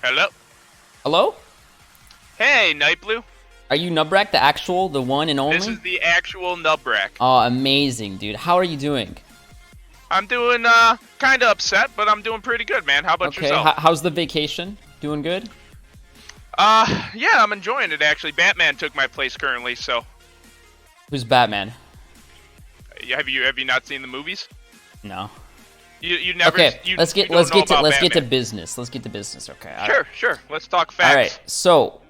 Hello? Hello? Hey, Nightblue. Are you Nubrac, the one and only? This is the actual Nubrac. Oh, amazing, dude. How are you doing? I'm doing, kind of upset, but I'm doing pretty good, man. How about yourself? How's the vacation? Doing good? Yeah, I'm enjoying it, actually. Batman took my place currently, so... Who's Batman? Have you not seen the movies? No. You never... Okay, let's get to Batman. business. Let's get to business, okay. Sure. Let's talk facts. All right, so...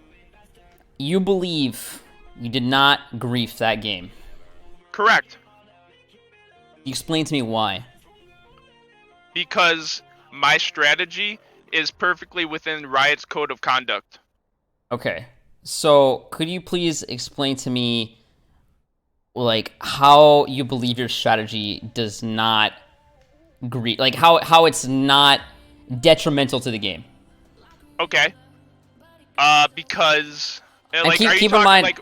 You believe you did not grief that game. Correct. You explain to me why. Because my strategy is perfectly within Riot's code of conduct. Okay, so could you please explain to me, like, how you believe your strategy does not grief, like how it's not detrimental to the game? Okay. Because... And like, keep in mind,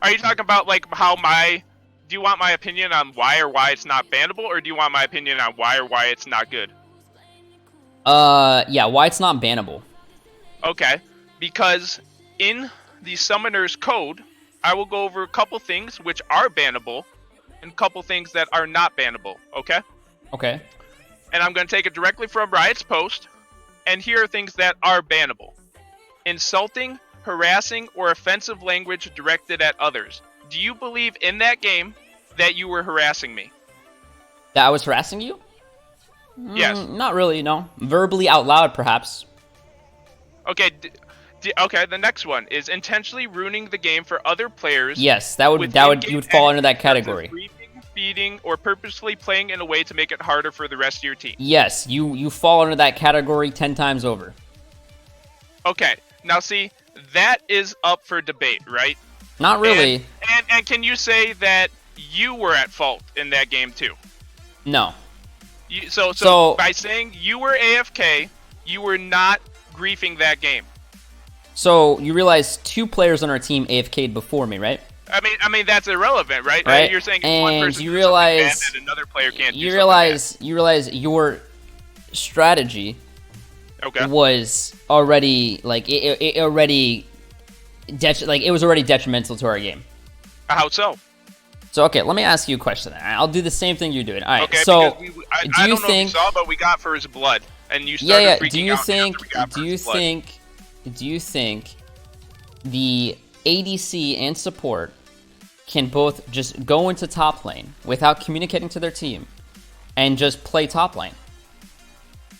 are you talking about like how do you want my opinion on why it's not bannable, or do you want my opinion on why it's not good? Yeah, why it's not bannable. Okay, because in the summoner's code, I will go over a couple things which are bannable, and a couple things that are not bannable. Okay. Okay. And I'm going to take it directly from Riot's post, and here are things that are bannable: insulting, harassing, or offensive language directed at others. Do you believe in that game that you were harassing me? That I was harassing you? Yes. Not really, no. Verbally out loud, perhaps. Okay, okay, the next one is intentionally ruining the game for other players. Yes, you would fall under that category. Griefing, feeding, or purposely playing in a way to make it harder for the rest of your team. Yes, you fall under that category 10 times over. Okay, now see, that is up for debate, right? Not really. And can you say that you were at fault in that game too? No. So by saying you were AFK, you were not griefing that game. So you realize 2 players on our team AFK'd before me, right? I mean that's irrelevant, right? Right. You're saying and one person you realize that another player can't. You realize your strategy. Okay. Was already like it was already detrimental to our game. How so? So okay, let me ask you a question. I'll do the same thing you're doing. All right. Okay, so do you think? Know if you saw, but we got first blood, and you started freaking out after we got first blood. Do you think the ADC and support can both just go into top lane without communicating to their team and just play top lane?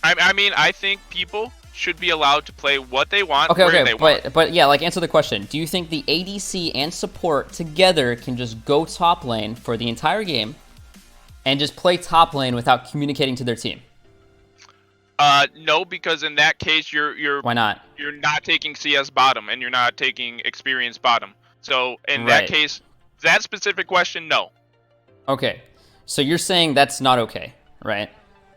I mean, I think people should be allowed to play what they want, where they want. But yeah, like, answer the question. Do you think the ADC and support together can just go top lane for the entire game and just play top lane without communicating to their team? No, because in that case, you're Why not? You're not taking CS bottom, and you're not taking experience bottom. So in that case, that specific question, no. Okay, so you're saying that's not okay, right?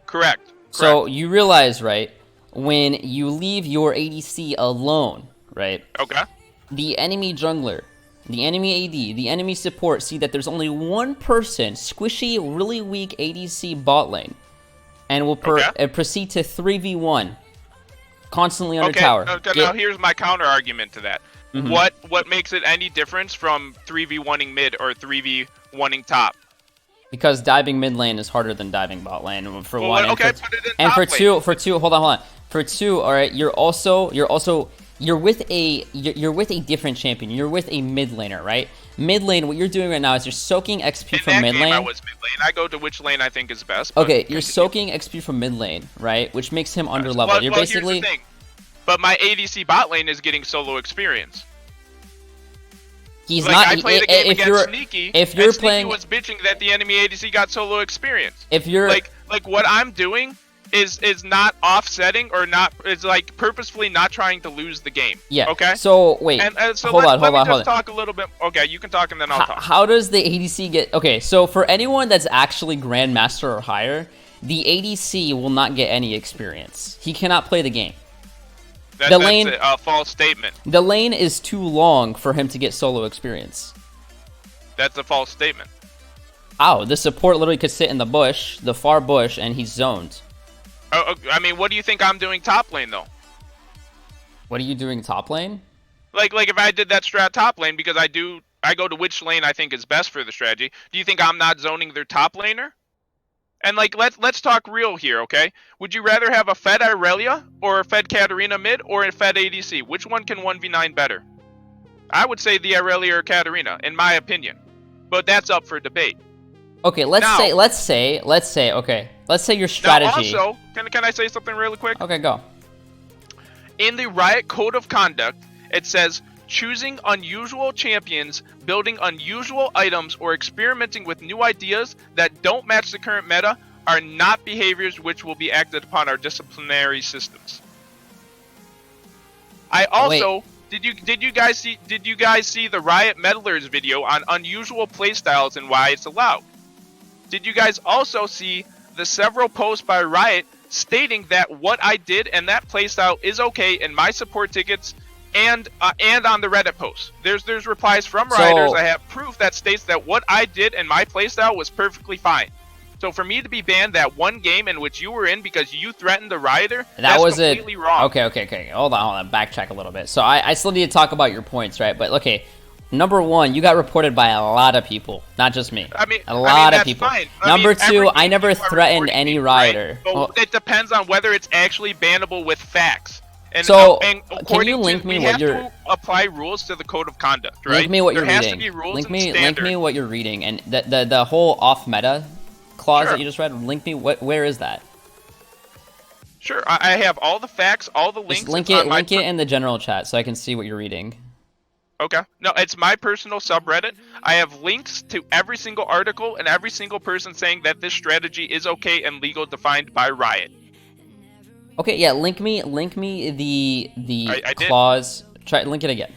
Correct. So you realize, right, when you leave your ADC alone, right? Okay. The enemy jungler, the enemy AD, the enemy support see that there's only one person, squishy, really weak ADC bot lane, and will proceed to 3v1, constantly under tower. Now here's my counter argument to that. Mm-hmm. What makes it any difference from 3v1ing mid or 3v1ing top? Because diving mid lane is harder than diving bot lane, for one. Okay, and for two, hold on. For two, all right, you're with a different champion. You're with a mid laner, right? Mid lane, what you're doing right now is you're soaking XP from mid lane. I was mid lane. I go to which lane I think is best. Okay, you're soaking XP from mid lane, right? Which makes him under level. You're basically. Here's the thing. But my ADC bot lane is getting solo experience. He's not. I played a game against Sneaky. If you're Sneaky playing, was bitching that the enemy ADC got solo experience. If you're like what I'm doing is not offsetting or not. It's like purposefully not trying to lose the game. Yeah. Okay. So wait. So hold on. Talk a little bit. Okay, you can talk and then I'll talk. How does the ADC get? Okay, so for anyone that's actually Grandmaster or higher, the ADC will not get any experience. He cannot play the game. That's a false statement. The lane is too long for him to get solo experience. That's a false statement. Ow, the support literally could sit in the bush, the far bush, and he's zoned. I mean, what do you think I'm doing top lane, though? What are you doing top lane? Like if I did that strat top lane, because I go to which lane I think is best for the strategy. Do you think I'm not zoning their top laner? And like let's talk real here, okay? Would you rather have a Fed Irelia or a Fed Katarina mid or a Fed ADC? Which one can 1v9 better? I would say the Irelia or Katarina, in my opinion. But that's up for debate. Okay, let's say your strategy. Now also, can I say something really quick? Okay, go. In the Riot Code of Conduct, it says choosing unusual champions, building unusual items, or experimenting with new ideas that don't match the current meta are not behaviors which will be acted upon our disciplinary systems. I also did you guys see the Riot Meddlers video on unusual playstyles and why it's allowed? Did you guys also see the several posts by Riot stating that what I did and that playstyle is okay in my support tickets and on the Reddit posts? There's replies from Rioters. I have proof that states that what I did and my playstyle was perfectly fine. So for me to be banned that one game in which you were in because you threatened the Rioter, that's completely wrong. Okay. Hold on. Backtrack a little bit. So I still need to talk about your points, right? But okay. Number one, you got reported by a lot of people, not just me. A lot of people. Fine. Number two, I never threatened any Rioter. Right? Well, it depends on whether it's actually bannable with facts. And, so, and can you link me what you're... to apply rules to the code of conduct, right? Link me what there you're has reading. To be rules link and me what you're reading, and the whole off meta clause that you just read. Link me where is that? Sure, I have all the facts, all the links. Just link it in the general chat so I can see what you're reading. Okay. No, it's my personal subreddit. I have links to every single article and every single person saying that this strategy is okay and legal, defined by Riot. Okay, yeah, link me the clause. Link it again.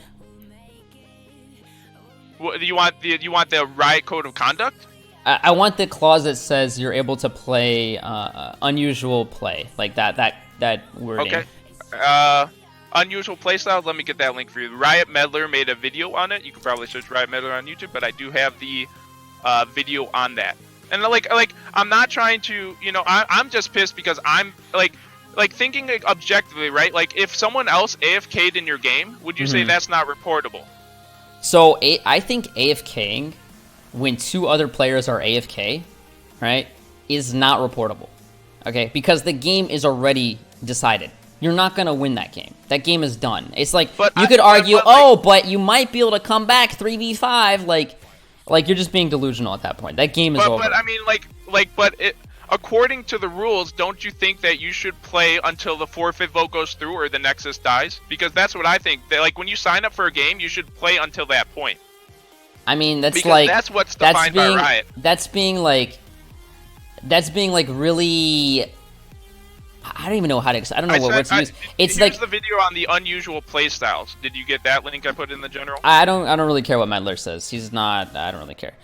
What, do you want the Riot Code of Conduct? I want the clause that says you're able to play unusual play, like that wording. Okay. Unusual playstyle. Let me get that link for you. Riot Meddler made a video on it. You can probably search Riot Meddler on YouTube, but I do have the video on that. And like I'm not trying to, I'm just pissed because I'm like thinking objectively, right? Like if someone else AFK'd in your game, would you say that's not reportable? So I think AFKing when two other players are AFK, right, is not reportable. Okay, because the game is already decided. You're not going to win that game. That game is done. It's like, you could argue, but you might be able to come back 3v5. Like you're just being delusional at that point. That game is over. But I mean, according to the rules, don't you think that you should play until the forfeit vote goes through or the Nexus dies? Because that's what I think. That, like, when you sign up for a game, you should play until that point. I mean, that's what's defined by Riot. That's being really... I don't even know how to. I don't know what words to use. It's like the video on the unusual playstyles. Did you get that link I put in the general? I don't really care what Meddler says. He's not. I don't really care.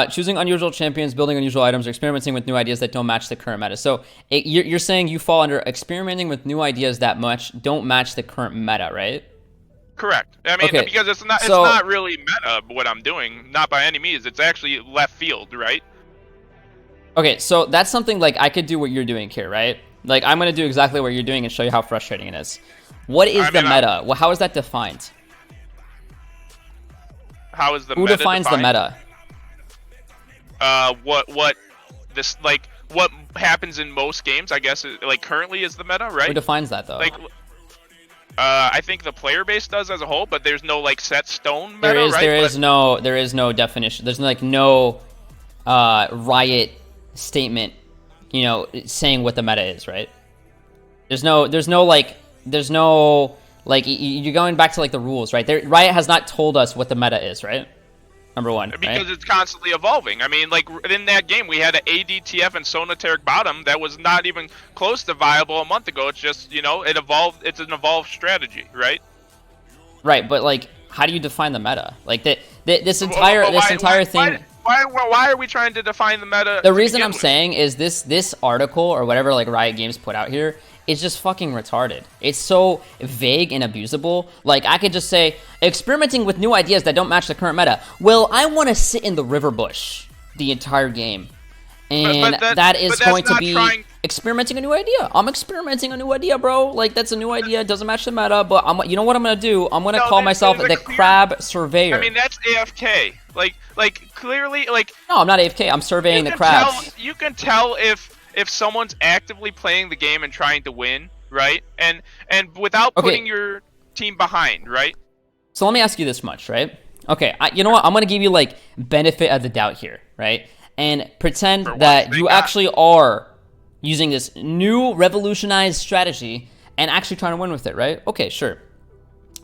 Choosing unusual champions, building unusual items, or experimenting with new ideas that don't match the current meta. So you're saying you fall under experimenting with new ideas that don't match the current meta, right? Correct. I mean, because it's not really meta what I'm doing. Not by any means. It's actually left field, right? Okay, so that's something like I could do what you're doing here, right? Like, I'm going to do exactly what you're doing and show you how frustrating it is. What is the meta? Well, how is that defined? How is the meta Who defines the meta? What happens in most games, I guess, like, currently is the meta, right? Who defines that, though? Like, I think the player base does as a whole, but there's no, like, set stone meta, right? There is no definition. There's, like, no Riot statement, saying what the meta is, right? There's no you're going back to like the rules, right? Riot has not told us what the meta is, right? Number one, because it's constantly evolving. I mean, like in that game, we had an ADTF and Sonateric bottom that was not even close to viable a month ago. It's just it evolved. It's an evolved strategy, right? Right, but like, how do you define the meta? Like this entire thing. Why are we trying to define the meta? The reason I'm saying is this article or whatever like Riot Games put out here is just fucking retarded. It's so vague and abusable. Like, I could just say, experimenting with new ideas that don't match the current meta. Well, I want to sit in the river bush the entire game And that is going to be experimenting a new idea. I'm experimenting a new idea, bro. Like, that's a new idea. It doesn't match the meta, but you know what I'm going to do? I'm going to call myself the crab surveyor. I mean, that's AFK. Like clearly, like... No, I'm not AFK. I'm surveying the crabs. You can tell if someone's actively playing the game and trying to win, right? And without putting your team behind, right? So let me ask you this much, right? Okay, you know what? I'm going to give you, like, benefit of the doubt here, right? And pretend that you actually are using this new revolutionized strategy and actually trying to win with it, right? Okay, sure.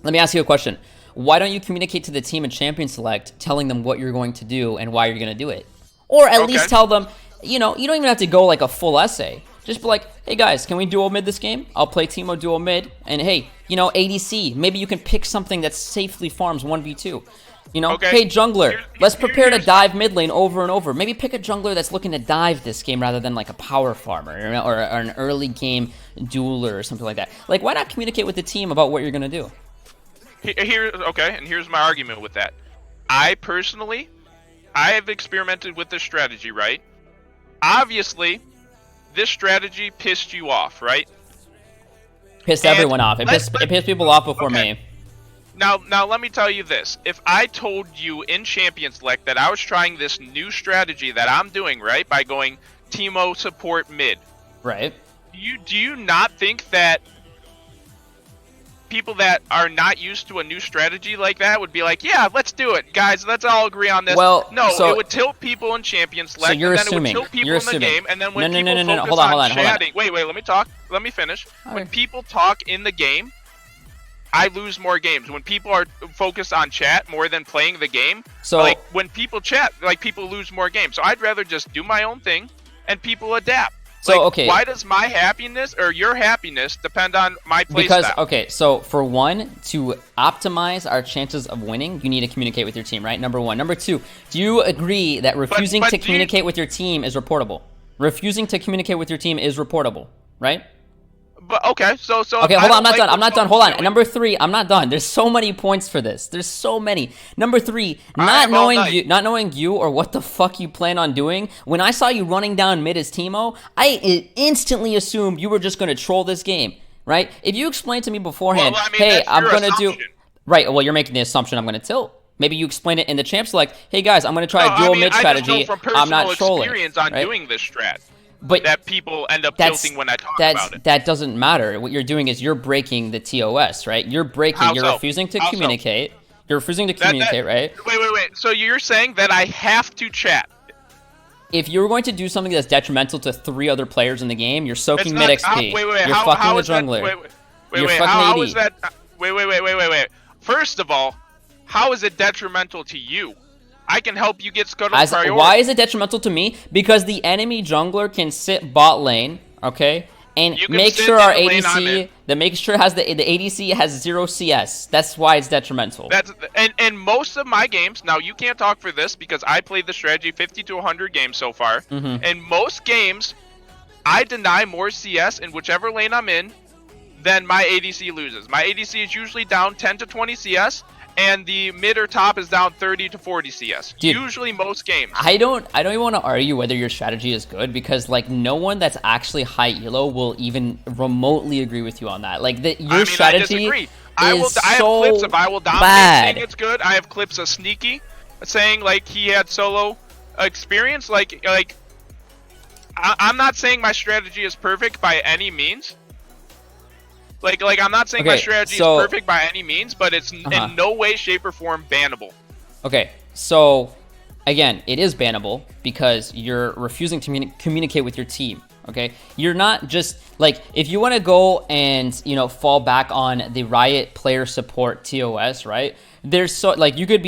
Let me ask you a question. Why don't you communicate to the team in Champion Select, telling them what you're going to do and why you're going to do it? Or at least tell them, you know, you don't even have to go like a full essay. Just be like, hey guys, can we duo mid this game? I'll play Teemo duo mid. And hey, you know, ADC, maybe you can pick something that safely farms 1v2. You know, hey jungler, let's prepare to dive mid lane over and over. Maybe pick a jungler that's looking to dive this game rather than like a power farmer or an early game dueler or something like that. Like, why not communicate with the team about what you're gonna do? And here's my argument with that. I have experimented with this strategy, right? Obviously, this strategy pissed you off, right? Pissed everyone off. It pissed people off before me. Now let me tell you this. If I told you in Champion Select that I was trying this new strategy that I'm doing, right, by going Teemo support mid. Right. Do you not think that people that are not used to a new strategy like that would be like, yeah, let's do it, guys, let's all agree on this? Well, it would tilt people in Champion Select, and then it would tilt people in the game, and then when people focus hold on. chatting... Wait, let me talk. Let me finish. Okay. When people talk in the game, I lose more games. When people are focused on chat more than playing the game, like when people chat, like people lose more games. So I'd rather just do my own thing and people adapt. So like, why does my happiness or your happiness depend on my playstyle? Because so for one, to optimize our chances of winning, you need to communicate with your team, right? Number one. Number two, do you agree that refusing to communicate with your team is reportable? Refusing to communicate with your team is reportable, right? But okay, so okay, hold on, I'm not done. Hold on. Number three, I'm not done. There's so many points for this. There's so many. Number three, not knowing you or what the fuck you plan on doing. When I saw you running down mid as Teemo, I instantly assumed you were just gonna troll this game, right? If you explained to me beforehand, hey, I'm gonna do right. Well, you're making the assumption I'm gonna tilt. Maybe you explain it in the champs like, hey guys, I'm gonna try a dual mid strategy. I'm not trolling. Experience on doing this strat. But that people end up tilting when I talk about it. That doesn't matter. What you're doing is you're breaking the TOS, right? You're refusing to communicate. You're refusing to communicate, right? Wait. So you're saying that I have to chat? If you're going to do something that's detrimental to 3 other players in the game, you're soaking mid XP. You're fucking the jungler. How is that? Wait. First of all, how is it detrimental to you? I can help you get Scuttle priority. Why is it detrimental to me? Because the enemy jungler can sit bot lane, okay, and make sure our ADC, the ADC has 0 CS. That's why it's detrimental. And most of my games, now you can't talk for this because I played the strategy 50 to 100 games so far. In most games, I deny more CS in whichever lane I'm in than my ADC loses. My ADC is usually down 10 to 20 CS. And the mid or top is down 30 to 40 CS. Dude, usually most games. I don't even want to argue whether your strategy is good because like no one that's actually high elo will even remotely agree with you on that. Like your strategy is I have clips of I will dominate saying it's good. I have clips of Sneaky saying like he had solo experience. Like I'm not saying my strategy is perfect by any means. Like I'm not saying my strategy is perfect by any means, but it's in no way, shape, or form bannable. Okay, so again, it is bannable because you're refusing to communicate with your team. Okay, you're not just like if you want to go and fall back on the Riot player support TOS, right? There's so like you could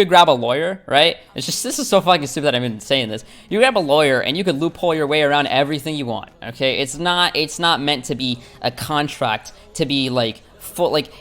grab a lawyer, right? It's just this is so fucking stupid that I'm even saying this. You grab a lawyer and you could loophole your way around everything you want. Okay, it's not meant to be a contract to be like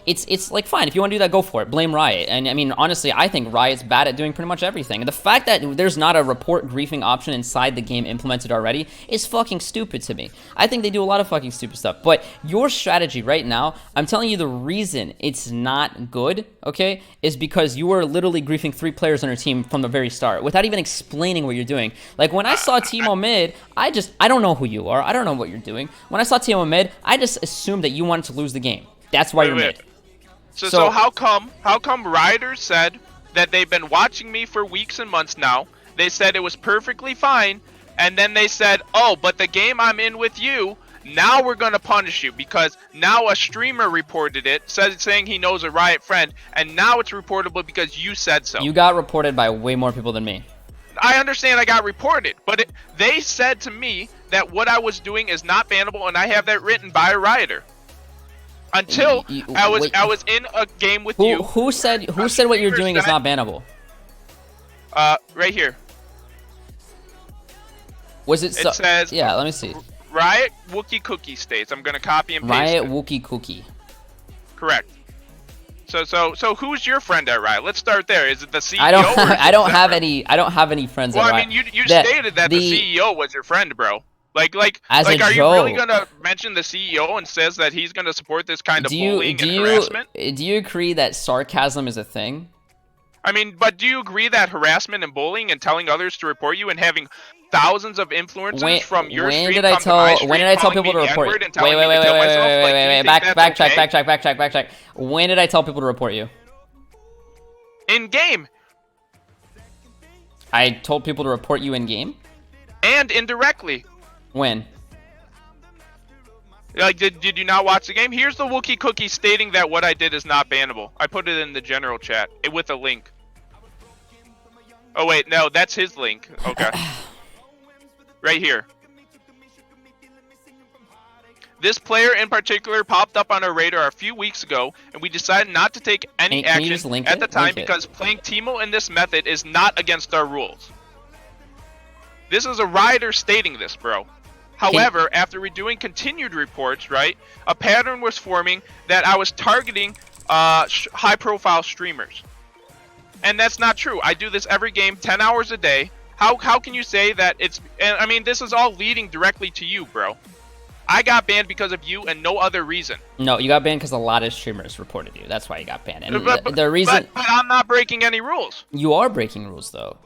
it's like, fine, if you want to do that, go for it. Blame Riot. And I mean, honestly, I think Riot's bad at doing pretty much everything. And the fact that there's not a report griefing option inside the game implemented already is fucking stupid to me. I think they do a lot of fucking stupid stuff. But your strategy right now, I'm telling you the reason it's not good, okay, is because you were literally griefing 3 players on your team from the very start without even explaining what you're doing. Like, when I saw Teemo mid, I don't know who you are. I don't know what you're doing. When I saw Teemo mid, I just assumed that you wanted to lose the game. That's why you're mid. So how come Rioters said that they've been watching me for weeks and months now? They said it was perfectly fine, and then they said, oh, but the game I'm in with you, now we're going to punish you because now a streamer reported it, saying he knows a Riot friend, and now it's reportable because you said so. You got reported by way more people than me. I understand I got reported, but they said to me that what I was doing is not bannable, and I have that written by a Rioter. Until I was in a game with you. Who said what you're doing is not bannable? Right here. Was it? It says. Yeah, let me see. Riot Wookie Cookie states. I'm gonna copy and paste Riot it. Wookie Cookie. Correct. So who's your friend at Riot? Let's start there. Is it the CEO? I don't have any friends at Riot. Well, I mean, you stated that the CEO was your friend, bro. Like, are you really gonna mention the CEO and says that he's gonna support this kind of bullying and harassment? Do you agree that sarcasm is a thing? I mean, but do you agree that harassment and bullying and telling others to report you and having thousands of influencers from your stream come to my stream, when did I tell people to report you? Wait, backtrack. When did I tell people to report you? In game. I told people to report you in game? And indirectly. When? Like, did you not watch the game? Here's the Wookie Cookie stating that what I did is not bannable. I put it in the general chat with a link. Oh wait, no, that's his link. Okay. Right here. This player in particular popped up on our radar a few weeks ago, and we decided not to take any action at the time because playing Teemo in this method is not against our rules. This is a Rioter stating this, bro. However, after redoing continued reports, right, a pattern was forming that I was targeting high-profile streamers. And that's not true. I do this every game, 10 hours a day. How can you say that it's... And I mean, this is all leading directly to you, bro. I got banned because of you and no other reason. No, you got banned because a lot of streamers reported you. That's why you got banned. And the reason... But I'm not breaking any rules. You are breaking rules, though.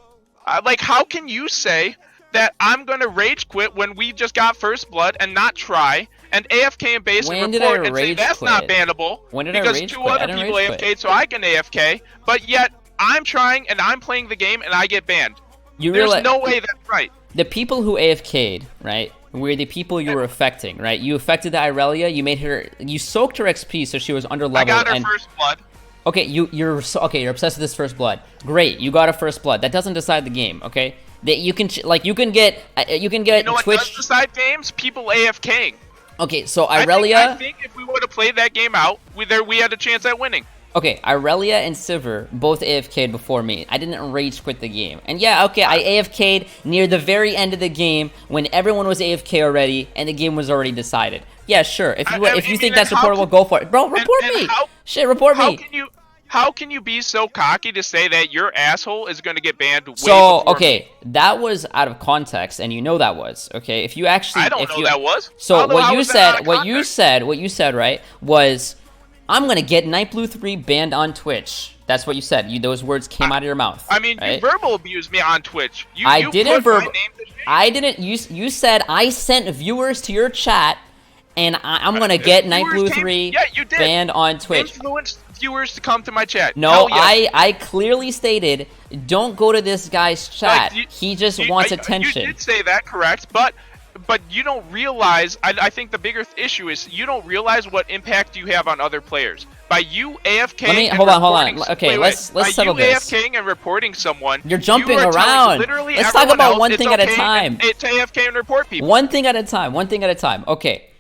Like, how can you say that I'm going to rage quit when we just got first blood and not try, and AFK and base and report and say that's not bannable because 2 other people AFK'd so I can AFK, but yet I'm trying and I'm playing the game and I get banned. There's no way that's right. The people who AFK'd, right, were the people you were affecting, right? You affected the Irelia, you soaked her XP so she was under level. I got her first blood. Okay, you're obsessed with this first blood. Great, you got a first blood. That doesn't decide the game, okay? That you can get You know what does decide games? People AFKing. Okay, so Irelia. I think if we would have played that game out, we had a chance at winning. Okay, Irelia and Sivir both AFK'd before me. I didn't rage quit the game. And yeah, okay, I AFK'd near the very end of the game when everyone was AFK already and the game was already decided. Yeah, sure. If you think that's reportable, go for it. Bro, report me. Report me. How can you be so cocky to say that your asshole is going to get banned way before me? That was out of context, and you know that was, okay? If you actually... I don't know that was. So what you said, right, was, I'm going to get Nightblue3 banned on Twitch. That's what you said. Those words came out of your mouth. I mean, right? You verbal abused me on Twitch. I didn't. You said I sent viewers to your chat, and I'm going to get Nightblue3 banned on Twitch. Influenced viewers to come to my chat. No, yes. I clearly stated, don't go to this guy's chat. He just wants attention. You did say that, correct? But you don't realize. I think the bigger issue is you don't realize what impact you have on other players. By you AFKing. Hold on. Okay, let's settle this. By you AFKing and reporting someone, you're jumping around. Let's talk about one thing at a time. It's AFK and report people. One thing at a time. Okay.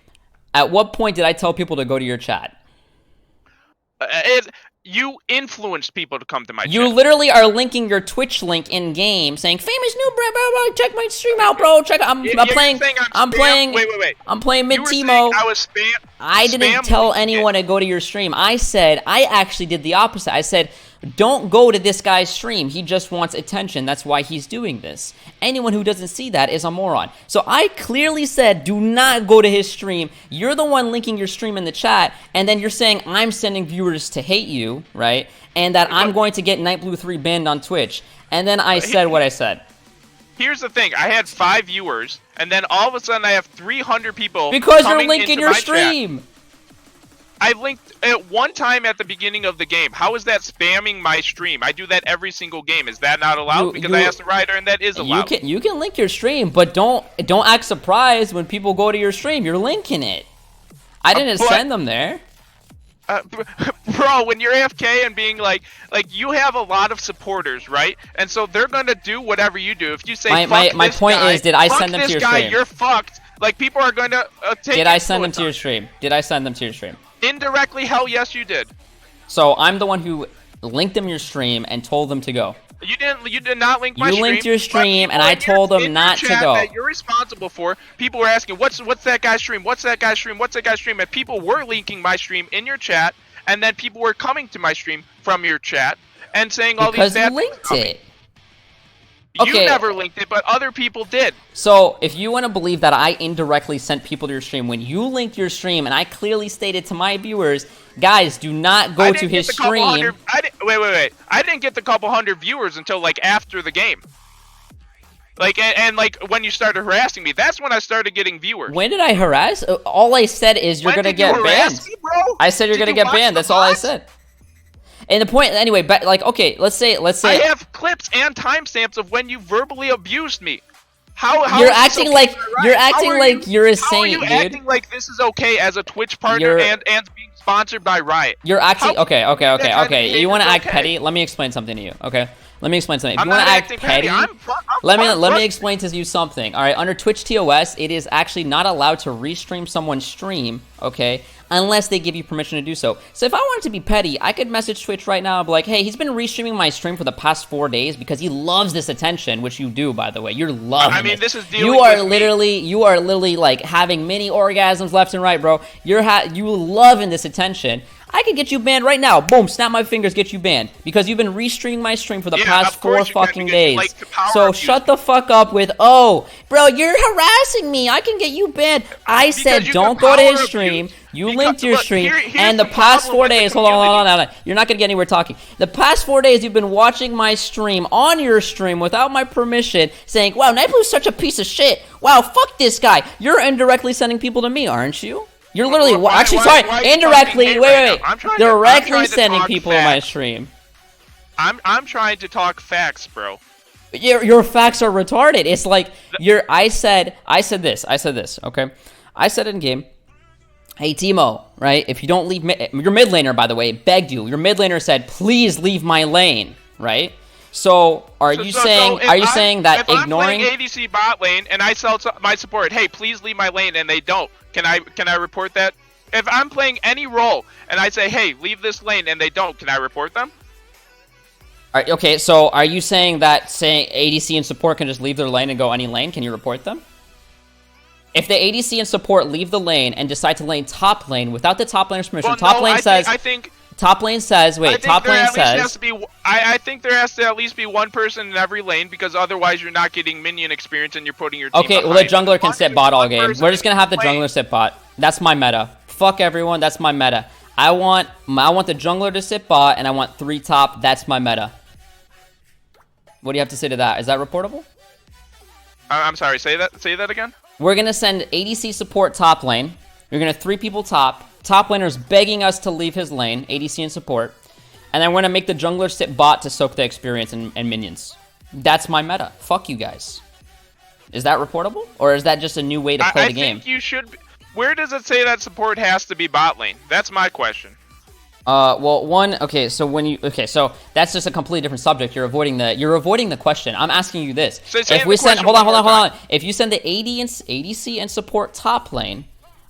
At what point did I tell people to go to your chat? You influenced people to come to my You chat. literally are linking your Twitch link in game, saying "Famous Nubrac, bro, check my stream out, bro. Check out. I'm playing. Wait. I'm playing mid You were Timo. saying I was spam. I didn't tell anyone to go to your stream. I actually did the opposite. I said, don't go to this guy's stream. He just wants attention. That's why he's doing this. Anyone who doesn't see that is a moron. So I clearly said, do not go to his stream. You're the one linking your stream in the chat, and then you're saying I'm sending viewers to hate you, right? And that I'm going to get Nightblue3 banned on Twitch. And then I said what I said. Here's the thing. I had 5 viewers, and then all of a sudden I have 300 people because you're linking your stream. Chat. I linked it one time at the beginning of the game. How is that spamming my stream? I do that every single game. Is that not allowed? Because I asked the writer, and that is allowed. You can link your stream, but don't act surprised when people go to your stream. You're linking it. I didn't send them there. Bro, when you're AFK and being like you have a lot of supporters, right? And so they're gonna do whatever you do. If you say my point is, did I send them to your stream? You're fucked. Like people are gonna take. Did I send them to your stream? Did I send them to your stream? Indirectly, hell yes, you did. So I'm the one who linked them your stream and told them to go. You did not link my stream. You linked your stream, and I told them not to go. That you're responsible for. People were asking, what's that guy's stream? What's that guy's stream? What's that guy's stream? And people were linking my stream in your chat, and then people were coming to my stream from your chat and saying all these bad things. Because you linked it. You never linked it, but other people did. So, if you want to believe that I indirectly sent people to your stream, when you linked your stream, and I clearly stated to my viewers, guys, do not go to his stream. Wait. I didn't get the couple hundred viewers until, like, after the game. Like, and like, when you started harassing me, that's when I started getting viewers. When did I harass? All I said is you're going to get banned. Me, I said you're going to get banned. That's all I said. And the point, anyway, but like, okay, let's say I have clips and timestamps of when you verbally abused me. How you're acting like you're a saint, dude. How are you acting like this is okay as a Twitch partner and being sponsored by Riot? You're acting okay. You want to act petty? Let me explain something to you. Okay, let me explain something. If you want to act petty, let me explain to you something. All right, under Twitch TOS, it is actually not allowed to restream someone's stream. Okay. Unless they give you permission to do so. So if I wanted to be petty, I could message Twitch right now and be like, hey, he's been restreaming my stream for the past 4 days because he loves this attention, which you do, by the way. You're loving it. I mean, this is dealing you are literally like having mini orgasms left and right, bro. You loving this attention. I could get you banned right now. Boom, snap my fingers, get you banned. Because you've been restreaming my stream for the past 4 fucking days. So shut the fuck up with, oh, bro, you're harassing me. I can get you banned. I said don't go to his stream. You linked your stream, and the past 4 days, hold on. You're not going to get anywhere talking. The past 4 days, you've been watching my stream on your stream without my permission, saying, wow, Nightblue's such a piece of shit. Wow, fuck this guy. You're indirectly sending people to me, aren't you? You're literally, indirectly, wait. Directly sending people to my stream. I'm trying to talk facts, bro. Your facts are retarded. It's like, I said this, okay? I said in game, hey, Timo, right? If you don't leave, your mid laner, by the way, begged you. Your mid laner said, please leave my lane, right? So, are you saying that ignoring... If I'm playing ADC bot lane and I tell my support, hey, please leave my lane, and they don't, can I report that? If I'm playing any role and I say, hey, leave this lane, and they don't, can I report them? Alright, okay, so are you saying that ADC and support can just leave their lane and go any lane? Can you report them? If the ADC and support leave the lane and decide to lane top lane without the top laner's permission, I think there has to at least be one person in every lane, because otherwise you're not getting minion experience and you're putting your team well, the jungler can sit bot all game. We're just gonna have the jungler sit bot. That's my meta. Fuck everyone, that's my meta. I want the jungler to sit bot, and I want 3 top. That's my meta. What do you have to say to that? Is that reportable? I'm sorry, say that again? We're gonna send ADC support top lane. You're gonna 3 people top. Top laner's begging us to leave his lane, ADC and support. And then we're gonna make the jungler sit bot to soak the experience and minions. That's my meta. Fuck you guys. Is that reportable? Or is that just a new way to play the game? I think you should... Where does it say that support has to be bot lane? That's my question. So that's just a completely different subject. You're avoiding the question. I'm asking you this. Hold on. If you send the ADC and support top lane,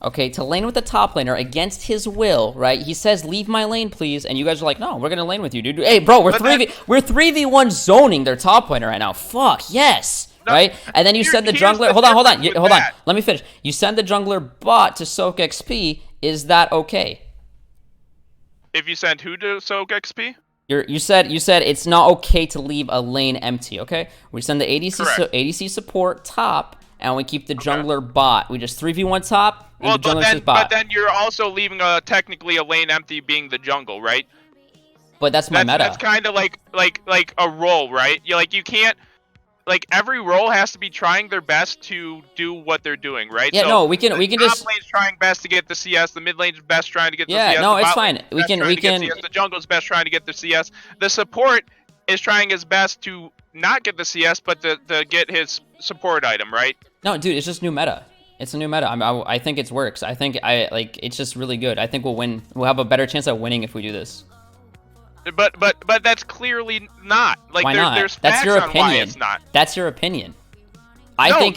okay, to lane with the top laner against his will, right? He says, leave my lane, please. And you guys are like, no, we're going to lane with you, dude. Hey, bro, we're 3v1 zoning their top laner right now. Fuck, yes. No, right? And then you send the jungler... Hold on. Let me finish. You send the jungler bot to soak XP. Is that okay? If you send who to soak XP? You said it's not okay to leave a lane empty, okay? We send the ADC support top, and we keep the jungler bot. We just 3v1 top, and the jungler says bot. But then you're also leaving technically a lane empty being the jungle, right? But that's my meta. That's kind of like a role, right? You can't... Like, every role has to be trying their best to do what they're doing, right? Yeah, so no, we can just... The top lane's trying best to get the CS, the mid lane's best trying to get the CS. Yeah, no, it's fine. We can... The jungle's best trying to get the CS. The support is trying his best to not get the CS, but to get his support item, right? No, dude, it's just new meta. It's a new meta. I think it works. I think it's just really good. I think we'll win. We'll have a better chance at winning if we do this. But that's clearly not. Like, why not? There's that's facts your on opinion. why it's not. That's your opinion. I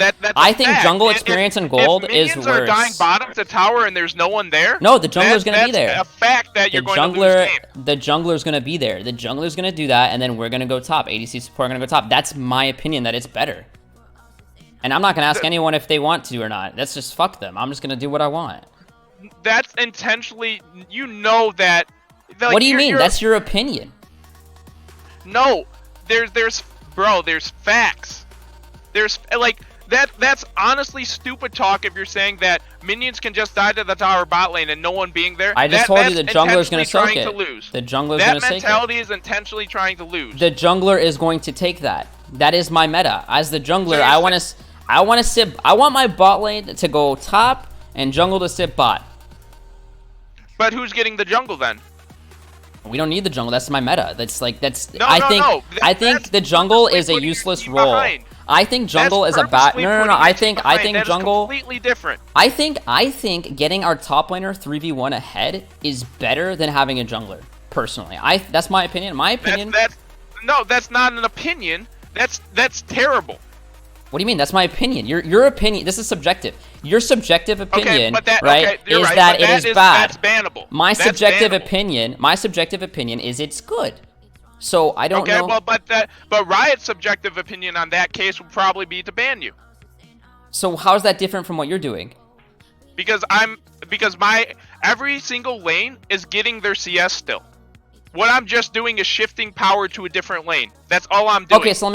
think jungle experience and gold is worse. If minions are dying bottom to tower and there's no one there, no, the jungler's gonna be there. That's a fact that you're going to lose the game. The jungler's gonna be there. The jungler's gonna do that, and then we're gonna go top. ADC support gonna go top. That's my opinion. That it's better. And I'm not gonna ask anyone if they want to or not. That's just fuck them. I'm just gonna do what I want. That's intentionally. You know that. Like, what do you mean? That's your opinion. No, there's facts. There's like that's honestly stupid talk if you're saying that minions can just die to the tower bot lane and no one being there. I just told you the jungler's gonna soak it. The jungler's gonna take it. That mentality is intentionally trying to lose. The jungler is going to take that. That is my meta. As the jungler, I want my bot lane to go top and jungle to sit bot. But who's getting the jungle then? We don't need the jungle. That's my meta. No, I think the jungle is a useless role. Behind. I think jungle is a bad. No. I think jungle. Completely different. I think getting our top laner 3v1 ahead is better than having a jungler. Personally, that's my opinion. My opinion. That's not an opinion. That's terrible. What do you mean? That's my opinion. Your opinion. This is subjective. Your subjective opinion, right, is right, that it is bad. That's bannable. My subjective opinion is it's good. So I don't know. Okay, well, but Riot's subjective opinion on that case would probably be to ban you. So how's that different from what you're doing? Because my every single lane is getting their CS still. What I'm just doing is shifting power to a different lane. That's all I'm doing. Okay, so let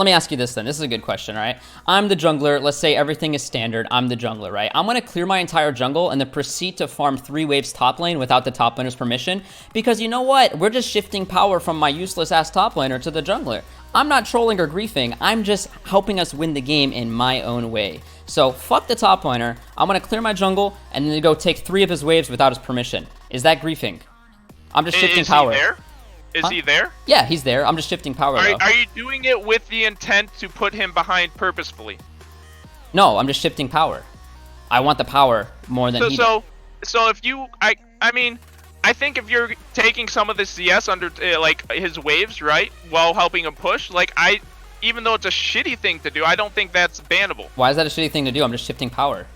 me ask you this then. This is a good question, right? I'm the jungler. Let's say everything is standard. I'm the jungler, right? I'm going to clear my entire jungle and then proceed to farm 3 waves top lane without the top laner's permission. Because you know what? We're just shifting power from my useless-ass top laner to the jungler. I'm not trolling or griefing. I'm just helping us win the game in my own way. So fuck the top laner. I'm going to clear my jungle and then go take 3 of his waves without his permission. Is that griefing? I'm just shifting power. Is he there? Yeah, he's there. I'm just shifting power. Are you doing it with the intent to put him behind purposefully? No, I'm just shifting power. I want the power more than he does. So if you, I mean, I think if you're taking some of the CS under like his waves, right, while helping him push, like even though it's a shitty thing to do, I don't think that's bannable. Why is that a shitty thing to do? I'm just shifting power.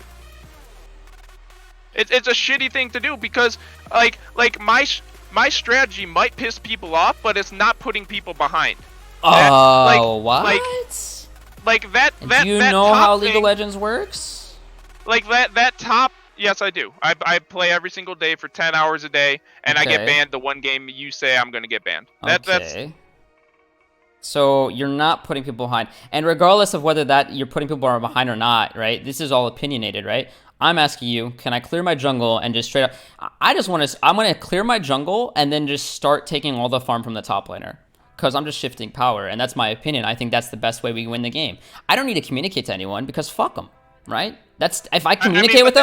It's a shitty thing to do because like my strategy might piss people off, but it's not putting people behind. Oh, what? Like that. Do you know how League of Legends works? Like that top. Yes, I do. I play every single day for 10 hours a day, and I get banned the one game you say I'm going to get banned. That's. So you're not putting people behind, and regardless of whether that you're putting people behind or not, right? This is all opinionated, right? I'm asking you, can I clear my jungle and just straight up... I'm going to clear my jungle and then just start taking all the farm from the top laner. Because I'm just shifting power, and that's my opinion. I think that's the best way we win the game. I don't need to communicate to anyone because fuck them, right? If I communicate with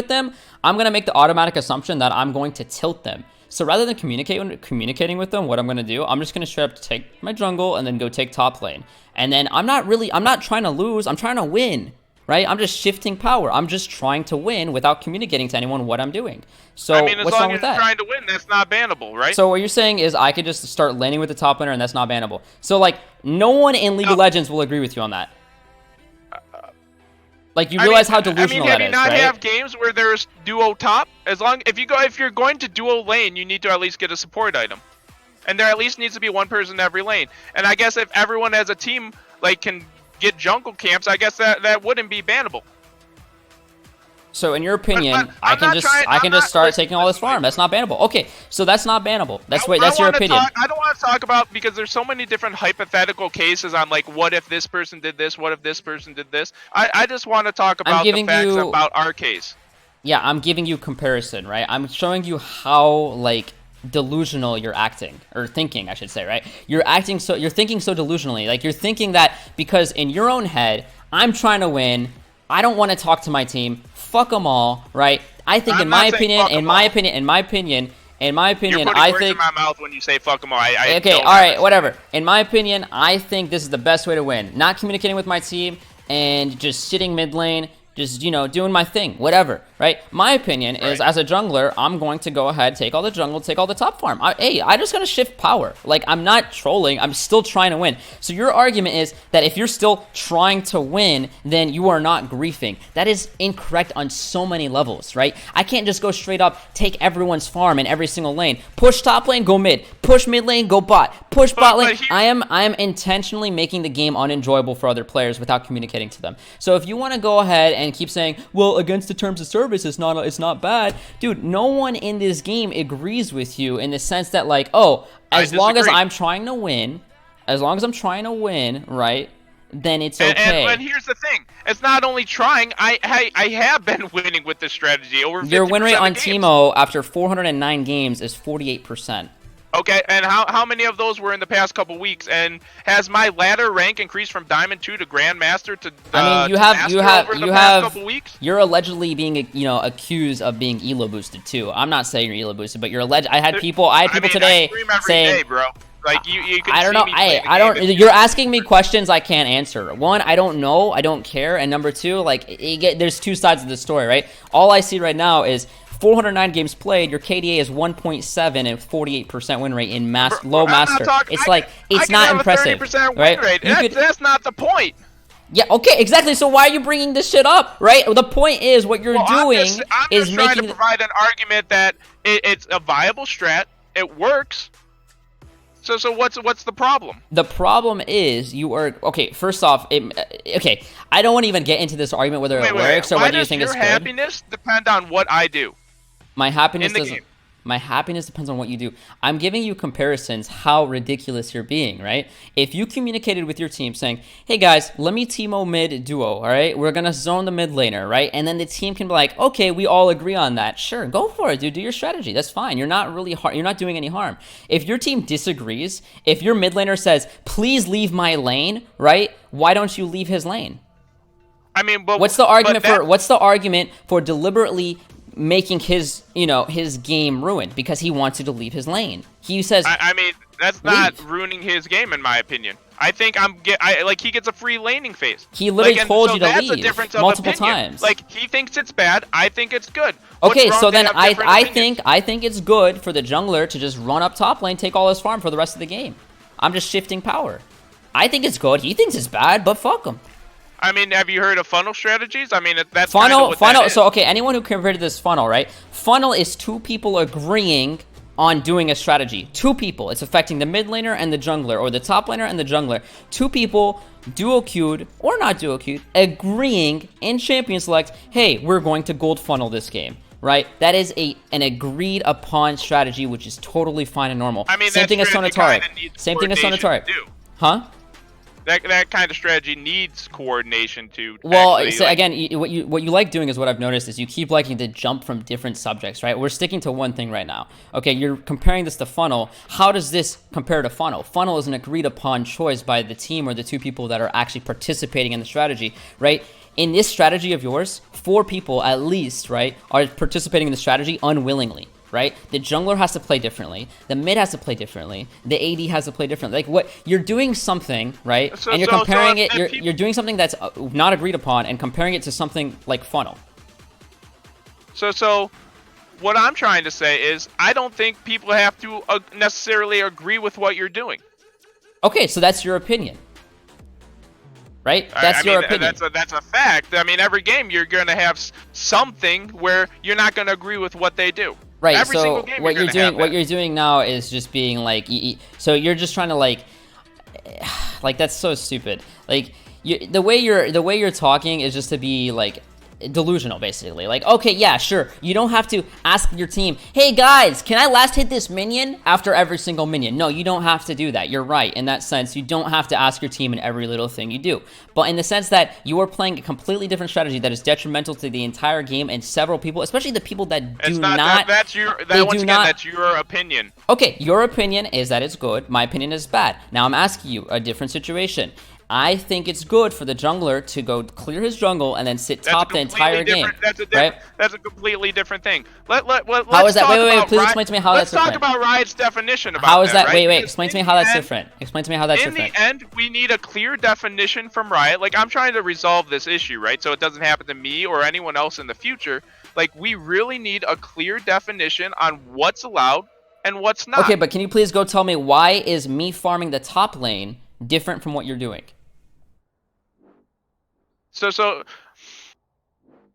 them, I'm going to make the automatic assumption that I'm going to tilt them. So rather than communicating with them, what I'm going to do, I'm just going to straight up take my jungle and then go take top lane. And then I'm not trying to lose, I'm trying to win. Right? I'm just shifting power. I'm just trying to win without communicating to anyone what I'm doing. So I mean, as what's long wrong as with you're that? Trying to win, that's not bannable, right? So what you're saying is I could just start laning with the top laner and that's not bannable. So like no one in League of Legends will agree with you on that. Like, you realize how delusional that is, right? I mean, have you not have games where there's duo top? If you're going to duo lane, you need to at least get a support item. And there at least needs to be one person in every lane. And I guess if everyone as a team like can get jungle camps, I guess that wouldn't be bannable. So in your opinion, I can just start taking all this farm. That's not bannable. Okay, so that's not bannable. That's your opinion. I don't want to talk about, because there's so many different hypothetical cases on like, what if this person did this? What if this person did this? I just want to talk about the facts about our case. Yeah, I'm giving you comparison, right? I'm showing you how like delusional you're acting, or thinking, I should say, right? You're thinking so delusionally. Like, you're thinking that because in your own head, I'm trying to win, I don't want to talk to my team, fuck them all, right? I think, in my opinion, you're putting I think words in my mouth when you say fuck them all. Okay, all right, whatever. In my opinion, I think this is the best way to win. Not communicating with my team and just sitting mid lane, just, doing my thing, whatever, right? My opinion is, as a jungler, I'm going to go ahead, take all the jungle, take all the top farm. I just gotta shift power. Like, I'm not trolling, I'm still trying to win. So your argument is that if you're still trying to win, then you are not griefing. That is incorrect on so many levels, right? I can't just go straight up, take everyone's farm in every single lane. Push top lane, go mid. Push mid lane, go bot. Push bot lane. I am intentionally making the game unenjoyable for other players without communicating to them. So if you want to go ahead and keep saying, well, against the terms of service, it's not bad, dude, no one in this game agrees with you in the sense that, like, oh, as long as I'm trying to win, right, then it's okay. And here's the thing, it's not only trying, I have been winning with this strategy over 50% Your win rate on Teemo after 409 games is 48%. Okay, and how many of those were in the past couple weeks? And has my ladder rank increased from Diamond 2 to Grandmaster to I mean, couple weeks? You're allegedly being accused of being elo boosted too. I'm not saying you're elo boosted, but you're alleged. I had people today saying, day, bro. Like you can I don't know. I don't. You're asking me questions I can't answer. One, I don't know. I don't care. And number two, like, there's two sides of the story, right? All I see right now is 409 games played, your KDA is 1.7 and 48% win rate in low master. It's not impressive, right? That's not the point. Yeah, okay, exactly. So why are you bringing this shit up, right? The point is, what you're doing is trying to provide an argument that it's a viable strat, it works. So what's the problem? The problem is you are okay. First off, okay, I don't want to even get into this argument whether it works or whether you think it's good. Why does your happiness depend on what I do? My happiness depends on what you do. I'm giving you comparisons how ridiculous you're being, right? If you communicated with your team saying, hey guys, let me Teemo mid duo, all right? We're going to zone the mid laner, right? And then the team can be like, okay, we all agree on that. Sure, go for it, dude. Do your strategy. That's fine. You're not doing any harm. If your team disagrees, if your mid laner says, please leave my lane, right? Why don't you leave his lane? I mean, but what's the argument for deliberately making his game ruined because he wants you to leave his lane? He says, I mean, that's not ruining his game, in my opinion. I think he gets a free laning phase. He literally told you to leave multiple times. Like, he thinks it's bad, I think it's good. Okay, so then I think it's good for the jungler to just run up top lane, take all his farm for the rest of the game. I'm just shifting power. I think it's good. He thinks it's bad, but fuck him. I mean, have you heard of funnel strategies? I mean, that's funnel. That is. So, okay, anyone who compared to this funnel, right? Funnel is two people agreeing on doing a strategy. Two people. It's affecting the mid laner and the jungler, or the top laner and the jungler. Two people, duo queued or not duo queued, agreeing in champion select, hey, we're going to gold funnel this game. Right? That is an agreed upon strategy, which is totally fine and normal. I mean, same thing as Sonatari. Same thing as Sonatari. Huh? That kind of strategy needs coordination to. Well, again, what you like doing is what I've noticed is you keep liking to jump from different subjects, right? We're sticking to one thing right now. Okay, you're comparing this to funnel. How does this compare to funnel? Funnel is an agreed upon choice by the team or the two people that are actually participating in the strategy, right? In this strategy of yours, 4 people at least, right, are participating in the strategy unwillingly. Right? The jungler has to play differently. The mid has to play differently. The AD has to play differently. Like, what you're doing something, right? And you're comparing it. You're doing something that's not agreed upon and comparing it to something like funnel. So, what I'm trying to say is, I don't think people have to necessarily agree with what you're doing. Okay, so that's your opinion. right? That's your opinion. That's a fact. I mean, every game you're going to have something where you're not going to agree with what they do. Right. Every so single game what you're doing now is just being like, so you're just trying to like that's so stupid. Like the way you're talking is just to be like delusional, basically. Like, okay, yeah, sure, you don't have to ask your team, hey guys, can I last hit this minion after every single minion? No, you don't have to do that. You're right. In that sense, you don't have to ask your team in every little thing you do. But in the sense that you are playing a completely different strategy that is detrimental to the entire game and several people, especially the people that that's your opinion. Okay, your opinion is that it's good. My opinion is bad. Now I'm asking you a different situation. I think it's good for the jungler to go clear his jungle and then sit top the entire game. That's a completely different thing. How is that? Wait, please explain to me how that's different. Let's talk about Riot's definition about how is that? Right? Wait, explain to me how that's different. Explain to me how that's different. In the end, we need a clear definition from Riot. Like, I'm trying to resolve this issue, right? So it doesn't happen to me or anyone else in the future. Like, we really need a clear definition on what's allowed and what's not. Okay, but can you please go tell me why is me farming the top lane different from what you're doing? So,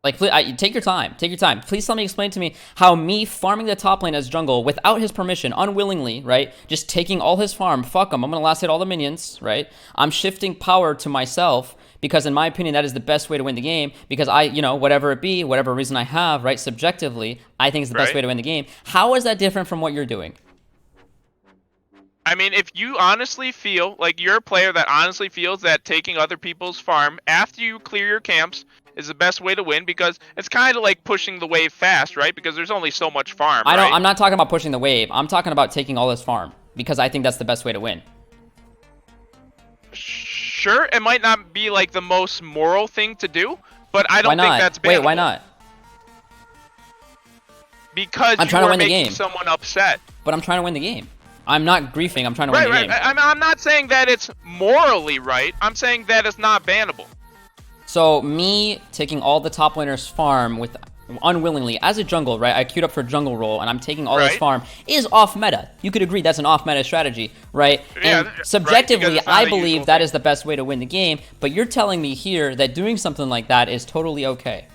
like, please, take your time. Take your time. Please let me explain to me how me farming the top lane as jungle without his permission, unwillingly, right? Just taking all his farm. Fuck him. I'm gonna last hit all the minions, right? I'm shifting power to myself because, in my opinion, that is the best way to win the game. Because whatever it be, whatever reason I have, right? Subjectively, I think it's the best way to win the game. How is that different from what you're doing? I mean, if you honestly feel like you're a player that honestly feels that taking other people's farm after you clear your camps is the best way to win, because it's kind of like pushing the wave fast, right? Because there's only so much farm. I'm not talking about pushing the wave. I'm talking about taking all this farm because I think that's the best way to win. Sure, it might not be like the most moral thing to do, but I don't think that's bad. Wait, why not? Because I'm trying to win the game. Someone upset. But I'm trying to win the game. I'm not griefing. I'm trying to win the game. I'm not saying that it's morally right. I'm saying that it's not bannable. So me taking all the top laner's farm with unwillingly as a jungle, right? I queued up for a jungle role and I'm taking all this farm is off meta. You could agree that's an off meta strategy, right? And subjectively, I believe that is the best way to win the game. But you're telling me here that doing something like that is totally okay,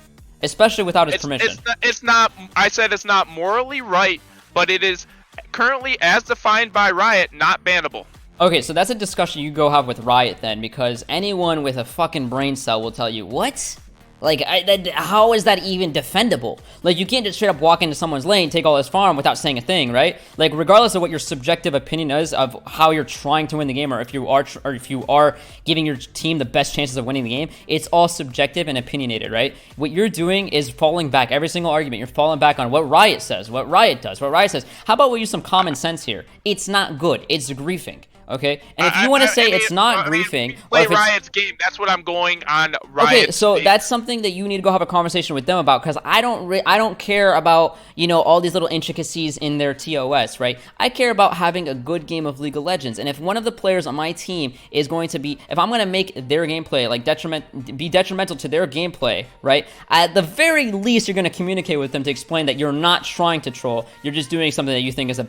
especially without his permission. It's not. I said it's not morally right, but it is currently, as defined by Riot, not bannable. Okay, so that's a discussion you go have with Riot then, because anyone with a fucking brain cell will tell you, what? Like, how is that even defendable? Like, you can't just straight up walk into someone's lane, take all his farm without saying a thing, right? Like, regardless of what your subjective opinion is of how you're trying to win the game, or if you are giving your team the best chances of winning the game, it's all subjective and opinionated, right? What you're doing is falling back every single argument. You're falling back on what Riot says, what Riot does, what Riot says. How about we use some common sense here? It's not good. It's griefing. Okay, and if you want to say it's not griefing, play Riot's game. That's what I'm going on. Riot's okay, so that's something that you need to go have a conversation with them about, because I don't care about all these little intricacies in their TOS, right? I care about having a good game of League of Legends, and if one of the players on my team is going to be, if I'm going to make their gameplay like detrimental to their gameplay, right? At the very least, you're going to communicate with them to explain that you're not trying to troll. You're just doing something that you think is the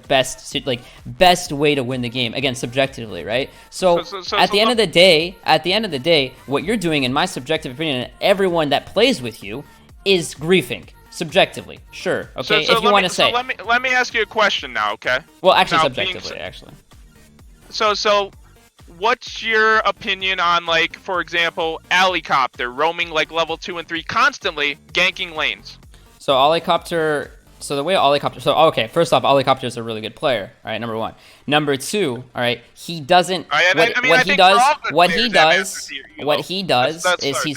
best way to win the game. Again, subjectively. Right? So at the end of the day, what you're doing, in my subjective opinion, and everyone that plays with you, is griefing subjectively. Sure. Okay. If you want to say. Let me ask you a question now. Okay. Well, actually, subjectively, actually. So, what's your opinion on, like, for example, Alicopter roaming like level 2 and 3 constantly, ganking lanes? So Alicopter. So the way Alicopter, okay, first off, Alicopter is a really good player, all right, number one. Number two, all right, he doesn't, what he does is he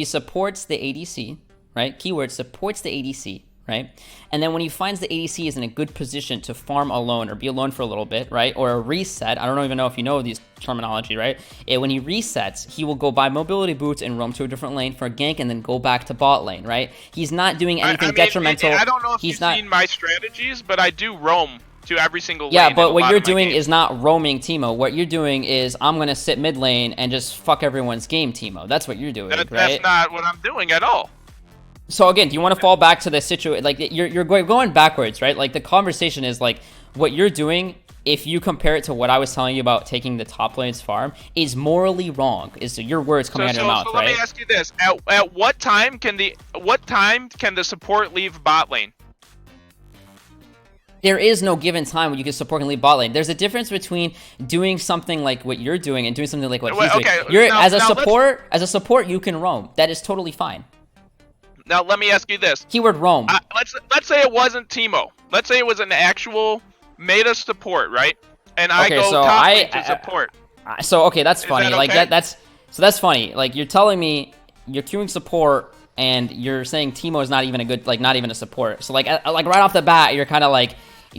supports the ADC, right? Keyword, supports the ADC, right? And then when he finds the ADC is in a good position to farm alone or be alone for a little bit, right? Or a reset, I don't even know if you know these terminology, right? When he resets, he will go buy mobility boots and roam to a different lane for a gank and then go back to bot lane, right? He's not doing anything detrimental. I don't know if you've seen my strategies, but I do roam to every single lane. Yeah, but what you're doing is not roaming, Timo. What you're doing is, I'm going to sit mid lane and just fuck everyone's game, Timo. That's what you're doing, right? That's not what I'm doing at all. So again, do you want to fall back to the situation? Like, you're going backwards, right? Like, the conversation is like, what you're doing if you compare it to what I was telling you about taking the top lane's farm, is morally wrong. Is your words coming out of your mouth, right? Let me ask you this: at what time can the support leave bot lane? There is no given time when you can support and leave bot lane. There's a difference between doing something like what you're doing and doing something like what he's doing. As a support, you can roam. That is totally fine. Now let me ask you this. Keyword roam. Let's say it wasn't Teemo. Let's say it was an actual meta support, right? And I go top lane to support. That's funny. That's funny. Like, you're telling me you're queuing support and you're saying Teemo is not even not even a support. So like right off the bat, you're kind of like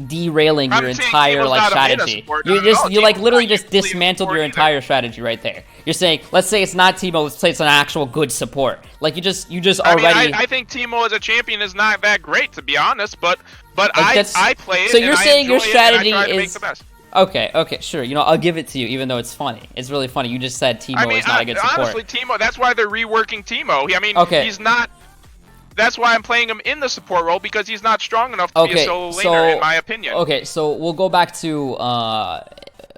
derailing your entire strategy. You literally just dismantled your entire strategy right there. You're saying, let's say it's not Teemo, let's say it's an actual good support. Like, you just already. I think Teemo as a champion is not that great, to be honest, but I play it. So you're saying your strategy is okay, sure. I'll give it to you, even though it's funny. It's really funny. You just said Teemo is not a good support. Honestly, Teemo. That's why they're reworking Teemo. He's not. That's why I'm playing him in the support role, because he's not strong enough to be a solo laner, in my opinion. Okay, so we'll go back to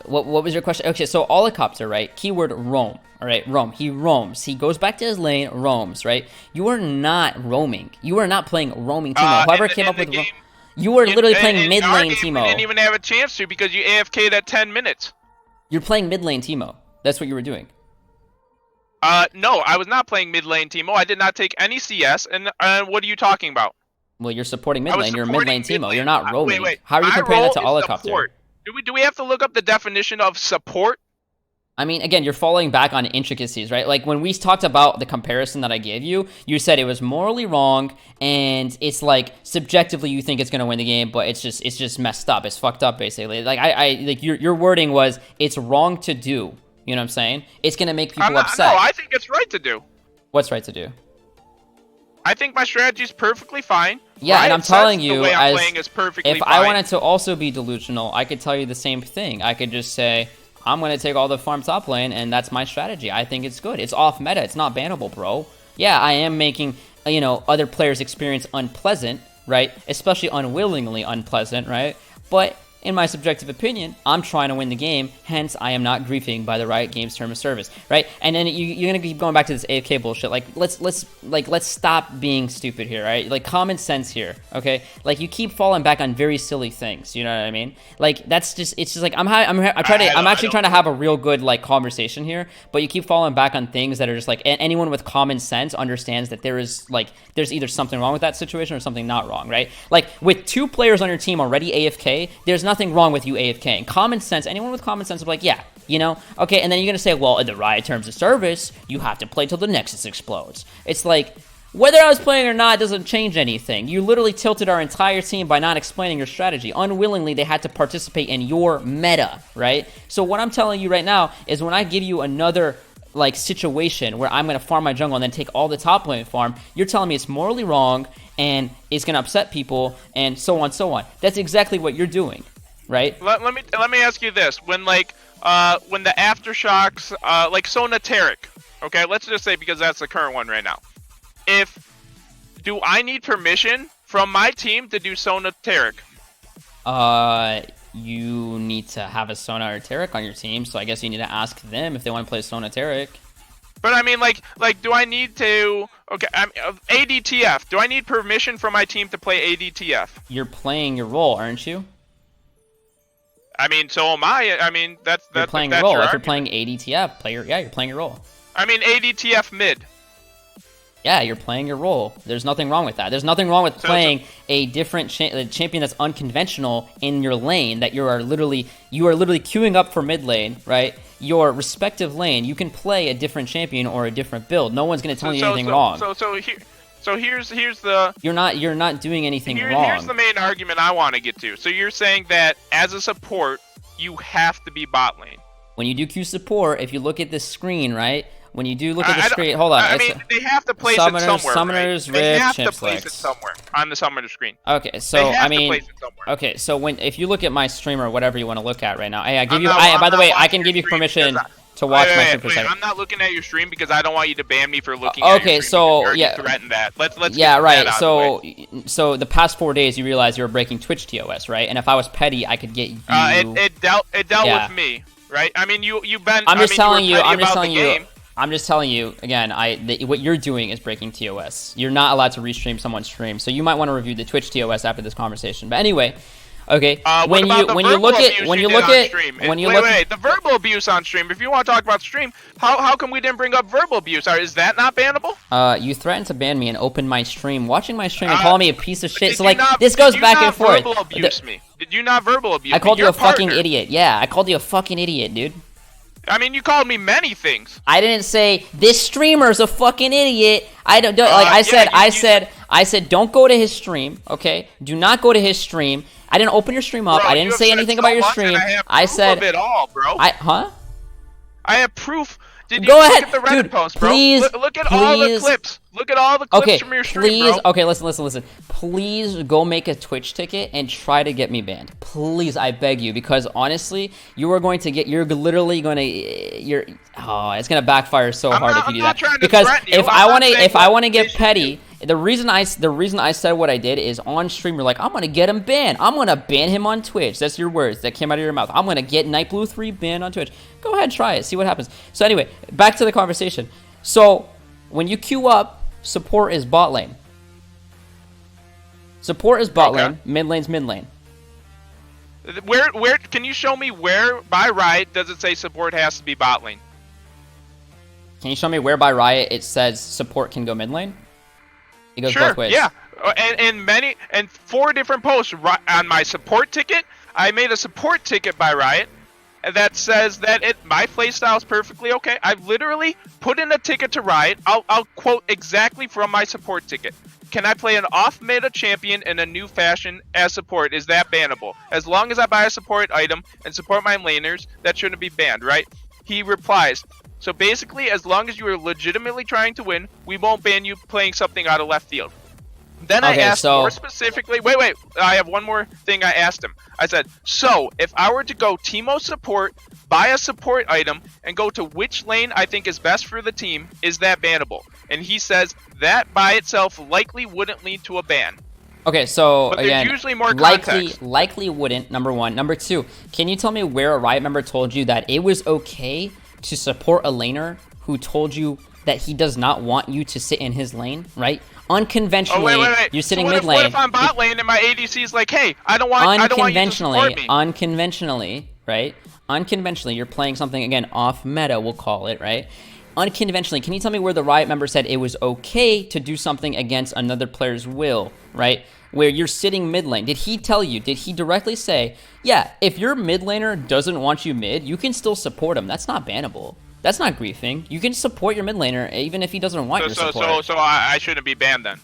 what was your question? Okay, so Olicopter, right? Keyword roam. All right, roam. He roams. He goes back to his lane, roams, right? You are not roaming. You are not playing roaming Teemo. Whoever came up with roam, you are literally playing mid lane Teemo. You didn't even have a chance to, because you AFK'd at 10 minutes. You're playing mid lane Teemo. That's what you were doing. No, I was not playing mid lane Teemo. I did not take any CS, and what are you talking about? Well, you're supporting mid lane. You're mid lane Teemo. You're not roaming. Wait. How are you comparing that to Olicopter? Do we have to look up the definition of support? I mean, again, you're falling back on intricacies, right? Like, when we talked about the comparison that I gave you, you said it was morally wrong, and it's like subjectively you think it's gonna win the game, but it's just messed up. It's fucked up, basically. Like, your wording was it's wrong to do. You know what I'm saying? It's gonna make people upset. No, I think it's right to do. What's right to do? I think my strategy is perfectly fine. Yeah, and I'm telling you, if I wanted to also be delusional, I could tell you the same thing. I could just say, I'm going to take all the farm top lane, and that's my strategy. I think it's good. It's off meta. It's not bannable, bro. Yeah, I am making, other players' experience unpleasant, right? Especially unwillingly unpleasant, right? But in my subjective opinion, I'm trying to win the game, hence I am not griefing by the Riot Games term of service, right? And then you're gonna keep going back to this AFK bullshit. Like, let's stop being stupid here, right? Like, common sense here, okay? Like, you keep falling back on very silly things. You know what I mean? Like, it's just like I'm actually trying to have a real good conversation here, but you keep falling back on things that are just like anyone with common sense understands that there's either something wrong with that situation or something not wrong, right? Like, with 2 players on your team already AFK, there's nothing wrong with you AFKing. Common sense, anyone with common sense will be like, yeah, okay, and then you're gonna say, well, in the Riot terms of service, you have to play till the Nexus explodes. It's like, whether I was playing or not doesn't change anything. You literally tilted our entire team by not explaining your strategy. Unwillingly, they had to participate in your meta, right? So what I'm telling you right now is, when I give you another situation where I'm gonna farm my jungle and then take all the top lane farm, you're telling me it's morally wrong and it's gonna upset people and so on. That's exactly what you're doing, right? Let me ask you this: when the aftershocks, like Sonateric, okay, let's just say, because that's the current one right now. Do I need permission from my team to do Sonateric? You need to have a Sonateric on your team, so I guess you need to ask them if they want to play Sonateric. But I mean, do I need to? Okay, ADTF. Do I need permission from my team to play ADTF? You're playing your role, aren't you? I mean, so am I. I mean, that's you're playing your role. If you're playing ADTF, you're playing your role. I mean, ADTF mid. Yeah, you're playing your role. There's nothing wrong with that. There's nothing wrong with playing a different champion that's unconventional in your lane, that you are literally queuing up for mid lane, right? Your respective lane, you can play a different champion or a different build. No one's going to tell you anything wrong. So here's the... You're not doing anything wrong. Here's the main argument I want to get to. So you're saying that as a support, you have to be bot lane. When you do queue support, if you look at this screen, right? When you do look at the screen, hold on. I mean, they have to place it somewhere. Summoners, right? They have Rift, to place it somewhere on the summoner screen. Okay, so I mean, place it somewhere. Okay, so if you look at my stream or whatever you want to look at right now, hey, by the way, I can give you permission to watch my stream for a wait, second. I'm not looking at your stream because I don't want you to ban me for looking at your stream. So you threatened that. Let's yeah, get right. that out So of the way. so the past 4 days you realize you were breaking Twitch TOS, right? And if I was petty, I could get you. It dealt with me, right? I mean, you've been. I'm just telling you. I'm just telling you. Game. I'm just telling you again. What you're doing is breaking TOS. You're not allowed to restream someone's stream, so you might want to review the Twitch TOS after this conversation. But anyway, okay. When you look at the verbal abuse on stream. If you want to talk about stream, how come we didn't bring up verbal abuse? Is that not bannable? You threatened to ban me and open my stream, watching my stream and calling me a piece of shit. So like not, this goes back and forth. Verbal abuse me? Did you not verbal abuse me? I called you a fucking idiot. Yeah, I called you a fucking idiot, dude. I mean, you called me many things. I didn't say this streamer's a fucking idiot. I said don't go to his stream, okay? Do not go to his stream. I didn't open your stream up. Bro, I didn't say anything about your stream. I said of it all, bro. I have proof. Did you go look ahead, at the Reddit dude, post, bro? please, look at all the clips. Look at all the clips from your stream, bro. Okay, listen. Please go make a Twitch ticket and try to get me banned. Please, I beg you, because honestly, you're literally going to, it's going to backfire so hard if you do that. Because if I want to get petty, the reason I said what I did is on stream, you're like, I'm going to get him banned. I'm going to ban him on Twitch. That's your words that came out of your mouth. I'm going to get Nightblue3 banned on Twitch. Go ahead, try it. See what happens. So anyway, back to the conversation. So when you queue up, support is bot lane. Support is bot lane. Mid lane's mid lane. Where can you show me where by Riot does it say support has to be bot lane? Can you show me where by Riot it says support can go mid lane? It goes both ways. Yeah. And 4 different posts on my support ticket. I made a support ticket by Riot that says that my playstyle is perfectly okay. I've literally put in a ticket to Riot. I'll quote exactly from my support ticket. Can I play an off-meta champion in a new fashion as support? Is that bannable? As long as I buy a support item and support my laners, that shouldn't be banned, right? He replies, so basically, as long as you are legitimately trying to win, we won't ban you playing something out of left field. Then I asked more specifically, wait, I have one more thing I asked him. I said, so if I were to go Teemo support, buy a support item, and go to which lane I think is best for the team, is that bannable? And he says that by itself likely wouldn't lead to a ban. Okay, so but again, usually more context. likely wouldn't, number one. Number two, can you tell me where a Riot member told you that it was okay to support a laner who told you that he does not want you to sit in his lane, right? Unconventionally, wait. you're sitting so mid lane. What if I'm bot lane and my ADC is like, hey, I don't want you to support me. Unconventionally, right? Unconventionally, you're playing something, again, off meta, we'll call it, right? Unconventionally, can you tell me where the Riot member said it was okay to do something against another player's will, right? Where you're sitting mid lane. Did he tell you, did he directly say, yeah, if your mid laner doesn't want you mid, you can still support him. That's not bannable. That's not griefing. You can support your mid laner even if he doesn't want your support. So I shouldn't be banned then?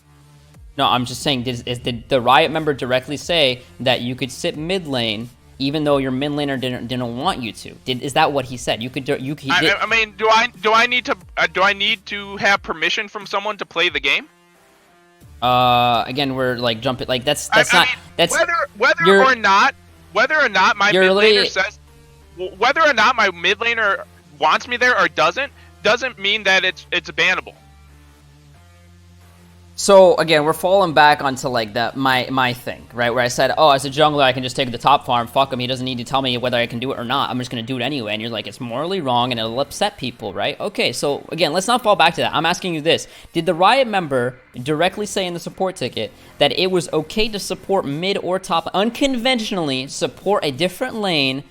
No, I'm just saying, did the Riot member directly say that you could sit mid lane even though your mid laner didn't want you to? Is that what he said? I mean, do I need to have permission from someone to play the game? Again, we're like jumping, like that's not whether or not my mid laner says, whether or not my mid laner wants me there or doesn't mean that it's bannable. So again, we're falling back onto like that my thing, right? Where I said, oh, as a jungler, I can just take the top farm. Fuck him. He doesn't need to tell me whether I can do it or not. I'm just gonna do it anyway. And you're like, it's morally wrong and it'll upset people, right? Okay, so again, let's not fall back to that. I'm asking you this: did the Riot member directly say in the support ticket that it was okay to support mid or top, unconventionally support a different lane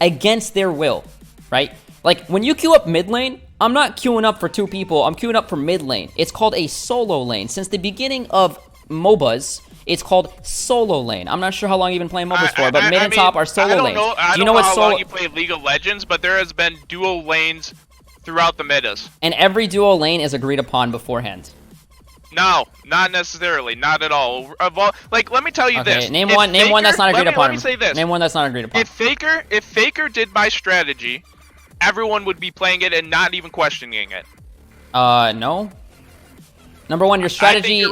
against their will, right? Like when you queue up mid lane, I'm not queuing up for 2 people, I'm queuing up for mid lane. It's called a solo lane. Since the beginning of MOBAs, it's called solo lane. I'm not sure how long you've been playing MOBAs for, but mid and top are solo lanes. I don't know how long you played League of Legends, but there has been dual lanes throughout the metas. And every dual lane is agreed upon beforehand. No, not necessarily, not at all. Like, let me tell you this. Name one that's not agreed upon. Let me say this. Name one that's not agreed upon. If Faker did my strategy, everyone would be playing it and not even questioning it. No. Number one, your strategy,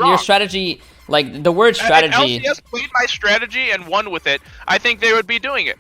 like the word strategy. If LCS played my strategy and won with it, I think they would be doing it.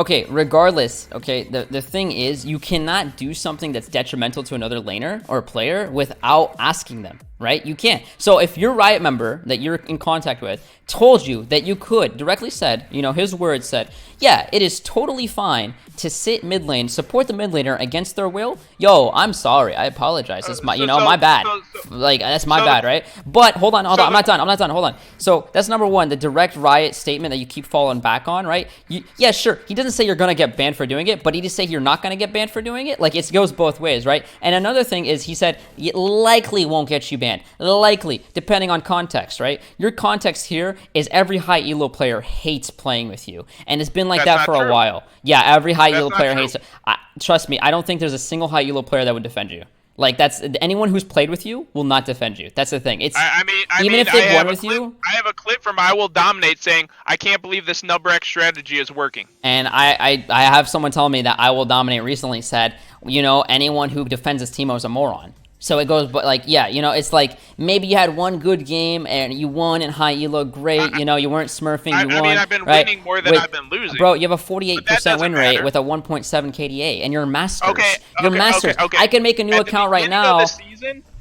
Okay, regardless, okay, the thing is, you cannot do something that's detrimental to another laner or player without asking them, right? You can't. So if your Riot member that you're in contact with told you that you could, directly said, you know, his words said, yeah, it is totally fine to sit mid lane, support the mid laner against their will. Yo, I'm sorry, I apologize. It's my, my bad. Like, that's my bad, right? But hold on, I'm not done, hold on. So that's number one, the direct Riot statement that you keep falling back on, right? Yeah, sure, he doesn't say you're gonna get banned for doing it, but he just say you're not gonna get banned for doing it. Like, it goes both ways, right? And another thing is, he said it likely won't get you banned. Likely, depending on context, right? Your context here is every high elo player hates playing with you, and it's been like that for a while. Yeah, every high elo player hates it. Trust me, I don't think there's a single high elo player that would defend you. Like, that's anyone who's played with you will not defend you. That's the thing. It's even if they've won with you. I have a clip from I Will Dominate saying, "I can't believe this Nubrac strategy is working." And I have someone telling me that I Will Dominate recently said, you know, anyone who defends his team is a moron. So it goes, but like, yeah, you know, it's like maybe you had one good game and you won in high elo, great. You know, you weren't smurfing, you won. I mean, I've been winning more than I've been losing. Bro, you have a 48% win rate with a 1.7 KDA, and you're masters. You're masters. I can make a new account right now.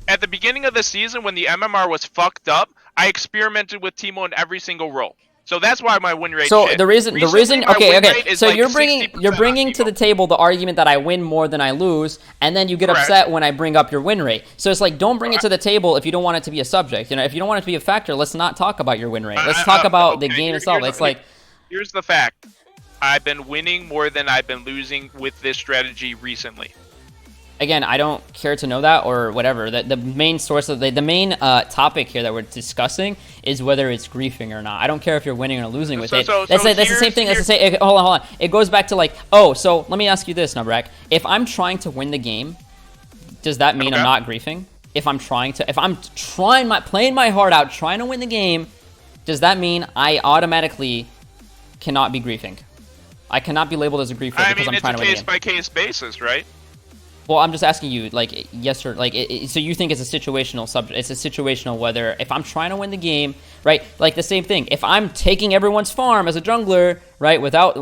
At the beginning of the season, when the MMR was fucked up, I experimented with Teemo in every single role. So that's why my win rate. So the reason, okay. So like you're bringing to the table the argument that I win more than I lose, and then you get upset when I bring up your win rate. So it's like, don't bring it to the table if you don't want it to be a subject. You know, if you don't want it to be a factor, let's not talk about your win rate. Let's talk about the game itself. It's like, here's the fact: I've been winning more than I've been losing with this strategy recently. Again, I don't care to know that or whatever. The main source of the main topic here that we're discussing is whether it's griefing or not. I don't care if you're winning or losing with it. That's the same thing as to say, hold on. It goes back to like, oh, so let me ask you this, Nubrac. If I'm trying to win the game, does that mean I'm not griefing? If I'm playing my heart out, trying to win the game, does that mean I automatically cannot be griefing? I cannot be labeled as a griefer because I'm trying to win the game. It's a case-by-case basis, right? Well, I'm just asking you, like, yes or like. So you think it's a situational subject? It's a situational whether if I'm trying to win the game, right? Like the same thing. If I'm taking everyone's farm as a jungler, right, without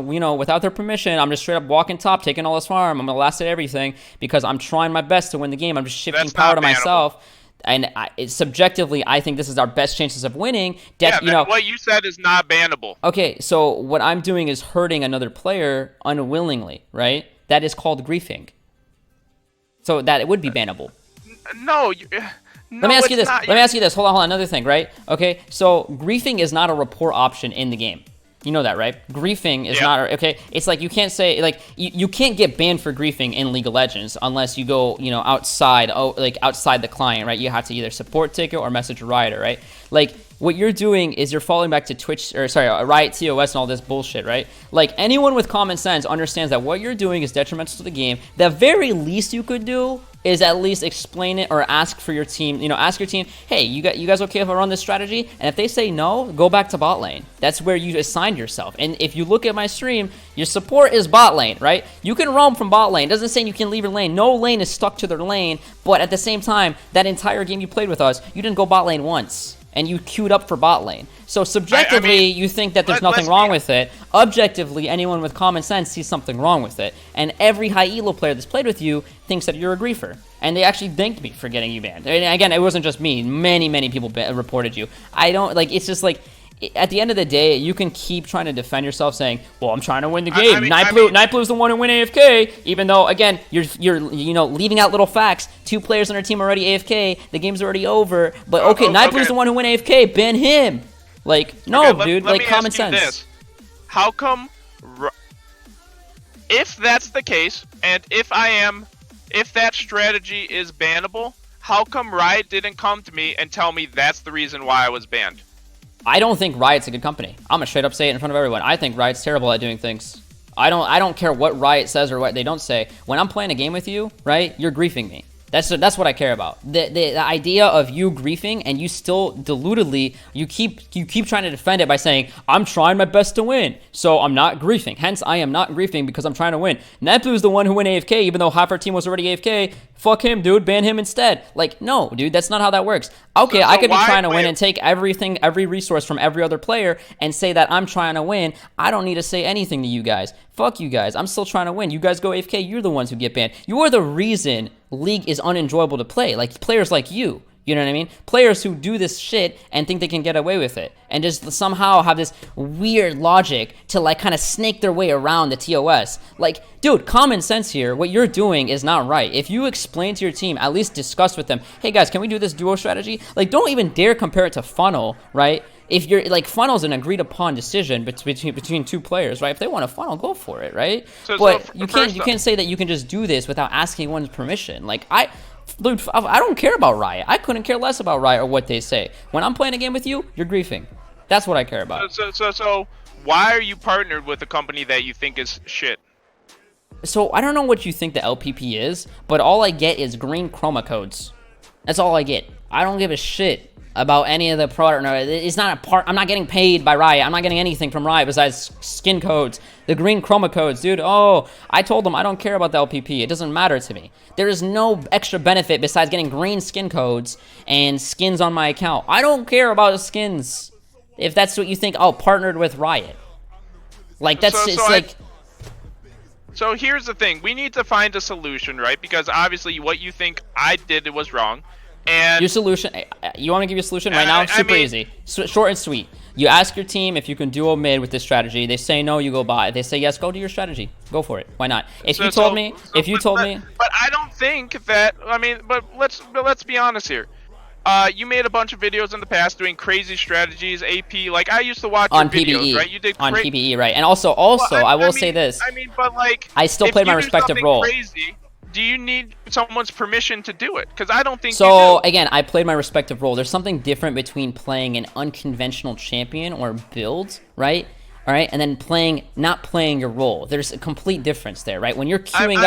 their permission, I'm just straight up walking top, taking all this farm. I'm gonna last at everything because I'm trying my best to win the game. I'm just shifting power to myself. And subjectively, I think this is our best chances of winning. What you said is not bannable. Okay, so what I'm doing is hurting another player unwillingly, right? That is called griefing. So that it would be bannable. No, let me ask you this. Let me ask you this. Hold on. Another thing, right? Okay, so griefing is not a report option in the game. You know that, right? Griefing is not, okay? It's like you can't say, like, you can't get banned for griefing in League of Legends unless you go, you know, outside the client, right? You have to either support ticket or message a Riot, right? Like, what you're doing is you're falling back to Riot TOS and all this bullshit, right? Like, anyone with common sense understands that what you're doing is detrimental to the game. The very least you could do is at least explain it or ask for your team, ask your team, hey, you guys okay if I run this strategy? And if they say no, go back to bot lane. That's where you assigned yourself. And if you look at my stream, your support is bot lane, right? You can roam from bot lane. It doesn't say you can leave your lane. No lane is stuck to their lane, but at the same time, that entire game you played with us, you didn't go bot lane once. And you queued up for bot lane. So subjectively, you think that there's nothing wrong with it. Objectively, anyone with common sense sees something wrong with it. And every high elo player that's played with you thinks that you're a griefer. And they actually thanked me for getting you banned. And again, it wasn't just me. Many people reported you. It's just like, at the end of the day, you can keep trying to defend yourself saying, well, I'm trying to win the game. Nightblue's the one who win AFK, even though, again, you're leaving out little facts. 2 players on our team are already AFK. The game's already over. But, Nightblue's the one who win AFK. Ban him. Like, no, dude. Like, common sense. This. How come... If that's the case, and if that strategy is bannable, how come Riot didn't come to me and tell me that's the reason why I was banned? I don't think Riot's a good company. I'm gonna straight up say it in front of everyone. I think Riot's terrible at doing things. I don't care what Riot says or what they don't say. When I'm playing a game with you, right, you're griefing me. That's what I care about. The idea of you griefing and you still deludedly you keep trying to defend it by saying I'm trying my best to win, so I'm not griefing. Hence, I am not griefing because I'm trying to win. Nightblue is the one who went AFK, even though half our team was already AFK. Fuck him, dude. Ban him instead. Like, no, dude, that's not how that works. Okay, I could be trying to win and take every resource from every other player and say that I'm trying to win. I don't need to say anything to you guys. Fuck you guys. I'm still trying to win. You guys go AFK, you're the ones who get banned. You are the reason League is unenjoyable to play. Like, players like you. You know what I mean? Players who do this shit and think they can get away with it and just somehow have this weird logic to like kind of snake their way around the TOS. Like, dude, common sense here. What you're doing is not right. If you explain to your team, at least discuss with them, hey guys, can we do this duo strategy? Like, don't even dare compare it to funnel, right? If you're like, funnel's an agreed upon decision between two players, right? If they want a funnel, go for it, right? But you can't say that you can just do this without asking one's permission. Like, dude, I don't care about Riot. I couldn't care less about Riot or what they say. When I'm playing a game with you, you're griefing. That's what I care about. So why are you partnered with a company that you think is shit? So I don't know what you think the LPP is, but all I get is green chroma codes. That's all I get. I don't give a shit about any of the product. No, it's not a part. I'm not getting paid by Riot. I'm not getting anything from Riot besides skin codes, the green chroma codes, dude. Oh, I told them I don't care about the LPP. It doesn't matter to me. There is no extra benefit besides getting green skin codes and skins on my account. I don't care about the skins. If that's what you think, oh, partnered with Riot. Like, that's So here's the thing. We need to find a solution, right? Because obviously what you think I did was wrong. And your solution, you want me to give you a solution right now? Super easy. Short and sweet. You ask your team if you can duo mid with this strategy. They say no, you go buy. If they say yes, go do your strategy. Go for it. Why not? If you told me. But I don't think that, but let's be honest here. You made a bunch of videos in the past doing crazy strategies, AP. Like, I used to watch your videos, right? You did on PBE, right? And also, I will say this. But like, I still played my respective role. Crazy, do you need someone's permission to do it? Because I don't think so. You do. Again, I played my respective role. There's something different between playing an unconventional champion or build, right? All right, and then not playing your role. There's a complete difference there, right? When you're queuing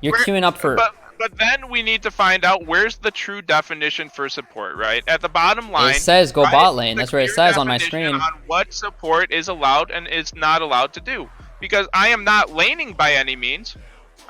queuing up for. But then we need to find out where's the true definition for support, right? At the bottom line, it says go bot lane. That's where it says on my screen. On what support is allowed and is not allowed to do. Because I am not laning by any means.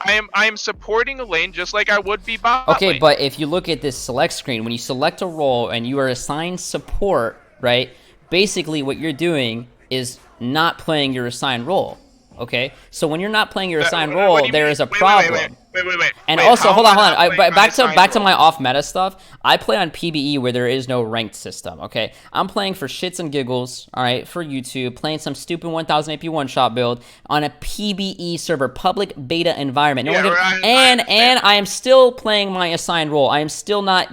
I am supporting a lane just like I would be bot lane. Okay, but if you look at this select screen, when you select a role and you are assigned support, right? Basically, what you're doing is not playing your assigned role. Okay, so when you're not playing your assigned role, there is a problem. Wait. And also, hold on. Back to my off meta stuff. I play on PBE where there is no ranked system. Okay, I'm playing for shits and giggles. All right, for YouTube, playing some stupid 1000 AP one shot build on a PBE server, public beta environment. And I am still playing my assigned role. I am still not,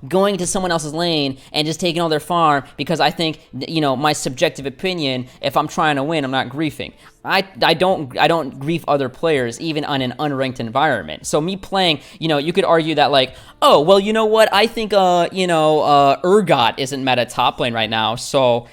going to someone else's lane and just taking all their farm because I think, my subjective opinion. If I'm trying to win, I'm not griefing. I don't grief other players even on an unranked environment. So me playing, you could argue that like, oh, well, you know what? I think Urgot isn't meta top lane right now. So,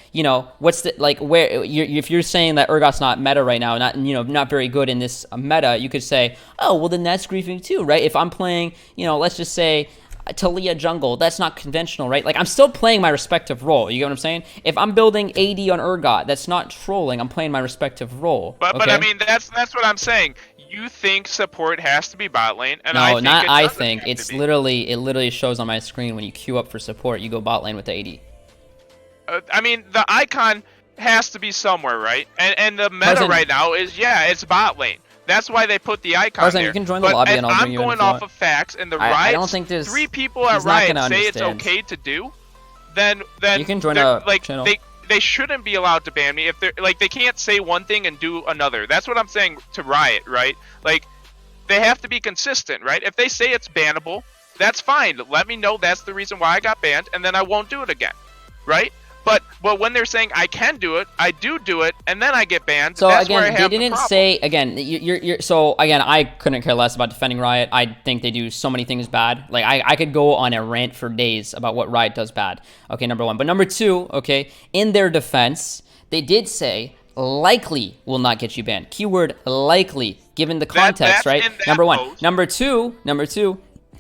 what's the where if you're saying that Urgot's not meta right now, not very good in this meta, you could say, oh, well then that's griefing too, right? If I'm playing, let's just say Talia jungle, that's not conventional, right? Like, I'm still playing my respective role. You get what I'm saying? If I'm building AD on Urgot, that's not trolling. I'm playing my respective role. But that's what I'm saying. You think support has to be bot lane, and I think it literally shows on my screen when you queue up for support, you go bot lane with the AD. The icon has to be somewhere, right? And the meta right now is it's bot lane. That's why they put the icon there. You can join the lobby and I'll bring you in. I'm going off of facts, and the Riot. I don't think there's 3 people at Riot say it's okay to do. Then you can join a channel. They shouldn't be allowed to ban me if they're they can't say one thing and do another. That's what I'm saying to Riot, right? Like, they have to be consistent, right? If they say it's bannable, that's fine. Let me know that's the reason why I got banned, and then I won't do it again, right? But when they're saying I can do it, I do it, and then I get banned. So that's again, where I have they didn't say again. I couldn't care less about defending Riot. I think they do so many things bad. Like, I could go on a rant for days about what Riot does bad. Okay, number 1. But number 2, okay, in their defense, they did say likely will not get you banned. Keyword likely, given the context, right? Number 1. Number two.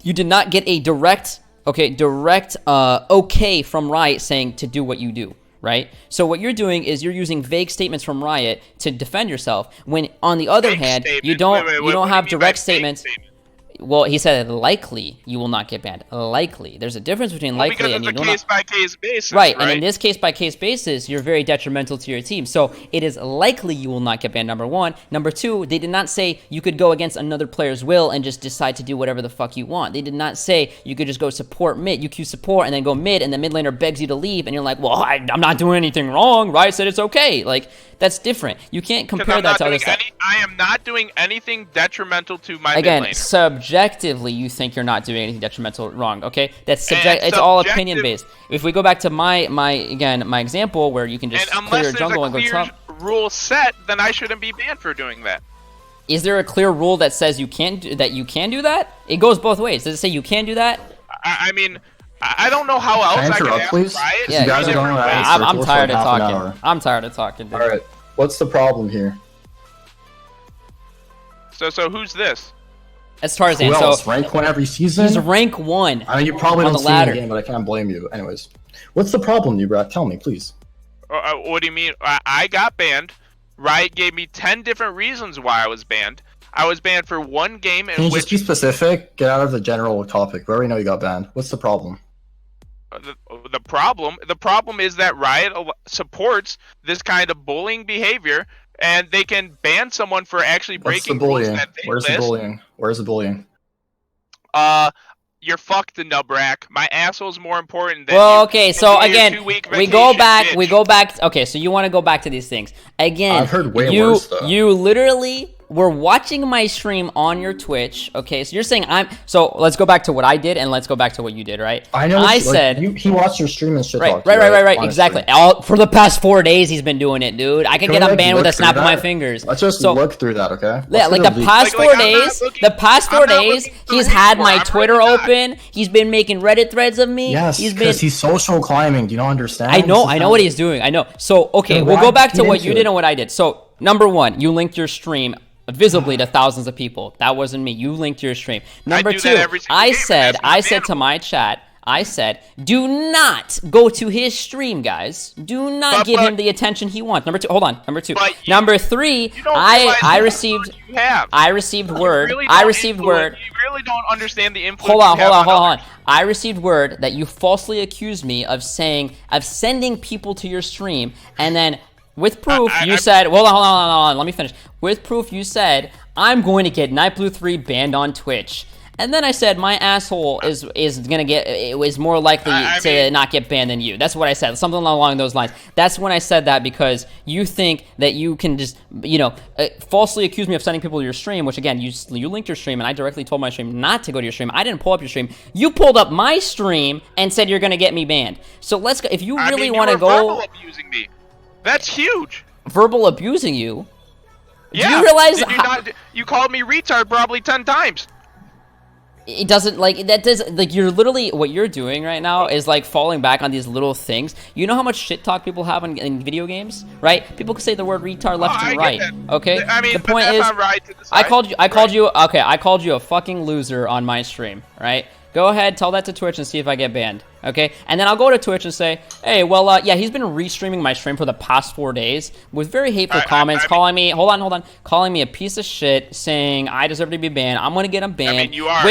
You did not get a direct okay from Riot saying to do what you do, right? So what you're doing is you're using vague statements from Riot to defend yourself, when on the other hand, you don't have direct statements. Well, he said likely you will not get banned. Likely. There's a difference between likely and you don't. Because it's a case-by-case basis, right, and in this case-by-case basis, you're very detrimental to your team. So it is likely you will not get banned, number one. Number two, they did not say you could go against another player's will and just decide to do whatever the fuck you want. They did not say you could just go support mid. You queue support and then go mid, and the mid laner begs you to leave, and you're like, well, I'm not doing anything wrong. Riot said it's okay. Like, that's different. You can't compare that to other stuff. I am not doing anything detrimental to my mid Again, laner. subjectively, you think you're not doing anything detrimental wrong, okay? That's it's all opinion based. If we go back to my example where you can just clear your jungle and go top. Unless there's a clear rule set, then I shouldn't be banned for doing that. Is there a clear rule that says you can do that? It goes both ways. Does it say you can do that? I mean, I don't know how else I can ask please? Riot. Yeah, you guys are going to I'm tired of talking. I'm tired of talking. Dude. All right, what's the problem here? So who's this? That's Tarzan. Who else? So rank 1 every season? He's rank 1. I mean, you probably on don't the see ladder. the game, but I can't blame you. Anyways, what's the problem, Nubrac? Tell me, please. What do you mean? I got banned. Riot gave me 10 different reasons why I was banned. I was banned for one game in Can you which... just be specific? Get out of the general topic. We already know you got banned. What's the problem? The problem is that Riot supports this kind of bullying behavior, and they can ban someone for actually breaking rules that they Where's list. the bullying? Where's the bullying? You're fucked, the Nubrac. My asshole's more important than well, you. okay, so again, we go back. Okay, so you want to go back to these things again. I've heard way worse though. You literally were watching my stream on your Twitch. Okay, so you're saying so let's go back to what I did and let's go back to what you did, right? I know. I said he watched your stream and shit. Right, honestly. exactly. For the past 4 days, he's been doing it, dude. I can get him banned with a snap of my fingers. Let's just look through that, okay? Yeah, like the past 4 days. The past 4 days, he's had my Twitter open. He's been making Reddit threads of me. Yes, because he's social climbing. Do you not understand? I know what he's doing. I know. So okay, we'll go back to what you did and what I did. So number one, you linked your stream visibly to thousands of people. That wasn't me. You linked your stream. Number two, I said to my chat, I said, do not go to his stream, guys. Do not give him the attention he wants. Number two, hold on. Number two. Number three, I received word. You really don't understand the influence. Hold on. I received word that you falsely accused me of sending people to your stream, and then with proof, you said, hold on, let me finish. With proof, you said, I'm going to get Nightblue3 banned on Twitch. And then I said, my asshole is more likely to not get banned than you. That's what I said, something along those lines. That's when I said that, because you think that you can just, falsely accuse me of sending people to your stream, which again, you linked your stream, and I directly told my stream not to go to your stream. I didn't pull up your stream. You pulled up my stream and said you're going to get me banned. So let's go. If you really want to go... verbal abusing me. That's huge. Verbal abusing you? Yeah. Do you realize you called me retard probably 10 times. It doesn't, you're literally, what you're doing right now is falling back on these little things. You know how much shit talk people have in video games, right? People can say the word retard left and right, okay? I mean, the point is, I called you a fucking loser on my stream, right? Go ahead, tell that to Twitch and see if I get banned, okay? And then I'll go to Twitch and say, hey, well, yeah, he's been restreaming my stream for the past 4 days with very hateful comments, calling me, hold on, calling me a piece of shit, saying I deserve to be banned. I'm gonna get him banned. I mean, you are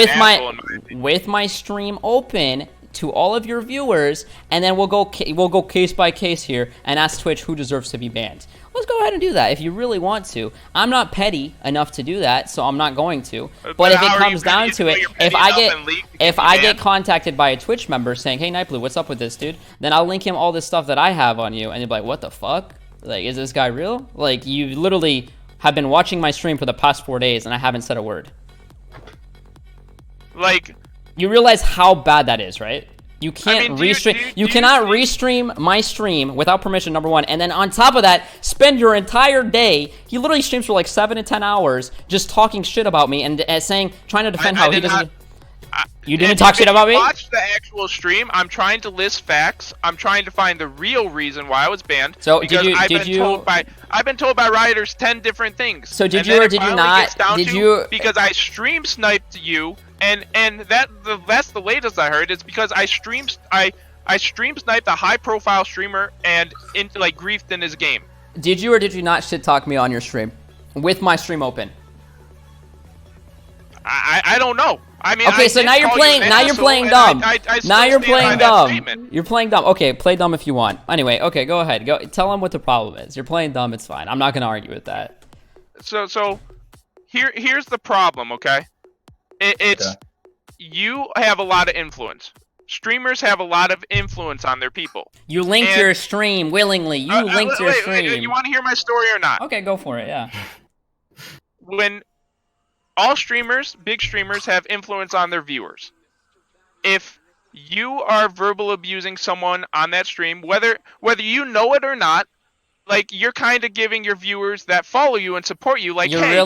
with my stream open to all of your viewers, and then we'll go case by case here and ask Twitch who deserves to be banned. Let's go ahead and do that if you really want to. I'm not petty enough to do that, so I'm not going to. But if it comes down to it, if I get contacted by a Twitch member saying, "Hey Nightblue, what's up with this dude?" then I'll link him all this stuff that I have on you, and you'll be like, "What the fuck? Is this guy real?" You literally have been watching my stream for the past 4 days, and I haven't said a word. You realize how bad that is, right? You can't restream. You cannot restream my stream without permission, number one. And then on top of that, spend your entire day. He literally streams for 7 to 10 hours just talking shit about me and trying to defend how he doesn't. You didn't talk shit about me? Watch the actual stream. I'm trying to list facts. I'm trying to find the real reason why I was banned. So I've been told by rioters 10 different things. So did you or did you not? Because I stream sniped you And that's the latest I heard. It's because I stream sniped a high profile streamer and like griefed in his game. Did you or did you not shit talk me on your stream with my stream open? I don't know. I mean, okay, so now you're playing. Now you're playing dumb. Now you're playing dumb. You're playing dumb. Okay, play dumb if you want. Anyway, okay, go ahead. Go tell them what the problem is. You're playing dumb. It's fine. I'm not gonna argue with that. So here's the problem. Okay, it's you have a lot of influence. Streamers have a lot of influence on their people. You linked your stream willingly. You linked your stream. You want to hear my story or not? Okay, go for it. Yeah. When all streamers, big streamers, have influence on their viewers. If you are verbal abusing someone on that stream, whether you know it or not, like you're kind of giving your viewers that follow you and support you, like, listen.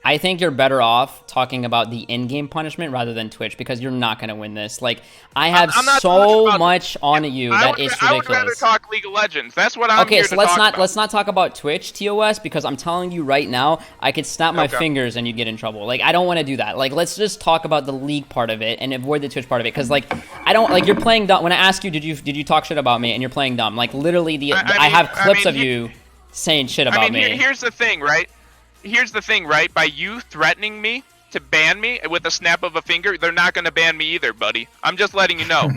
I think you're better off talking about the in-game punishment rather than Twitch because you're not gonna win this. Like, I have so much on you that it's ridiculous. I would rather talk League of Legends. That's what I'm here to talk about. Okay, so let's not talk about Twitch, TOS, because I'm telling you right now, I could snap my fingers and you'd get in trouble. Like, I don't want to do that. Like, let's just talk about the League part of it and avoid the Twitch part of it, because like, I don't like you're playing dumb. When I ask you, did you talk shit about me, and you're playing dumb. Like, literally, I have clips of you saying shit about me. Here's the thing, right? By you threatening me to ban me with a snap of a finger, they're not going to ban me either, buddy. I'm just letting you know.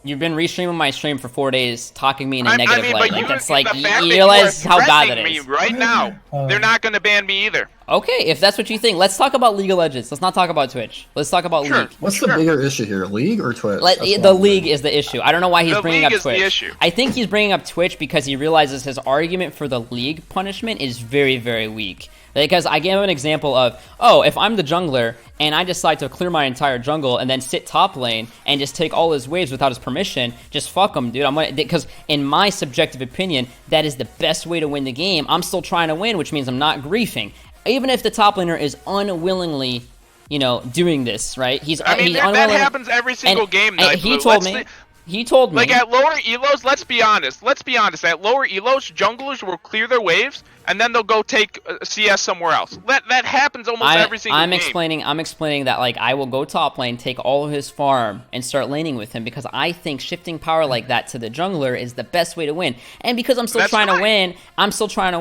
You've been restreaming my stream for 4 days, talking me in a negative light. Like, that's like, you realize how bad that is. Right now, they're not going to ban me either. Okay, if that's what you think, let's talk about League of Legends. Let's not talk about Twitch. Let's talk about League. What's the bigger issue here, League or Twitch? The League is the issue. I don't know why he's bringing up Twitch. The issue. I think he's bringing up Twitch because he realizes his argument for the League punishment is very, very weak. Because I gave him an example of, if I'm the jungler and I decide to clear my entire jungle and then sit top lane and just take all his waves without his permission, just fuck him, dude. Because in my subjective opinion, that is the best way to win the game. I'm still trying to win, which means I'm not griefing. Even if the top laner is unwillingly, doing this, right? That happens every single game. He told me. Like, at lower elos, let's be honest. At lower elos, junglers will clear their waves, and then they'll go take CS somewhere else. That happens almost every single game. I'm explaining that, like, I will go top lane, take all of his farm, and start laning with him, because I think shifting power like that to the jungler is the best way to win. And because I'm still trying to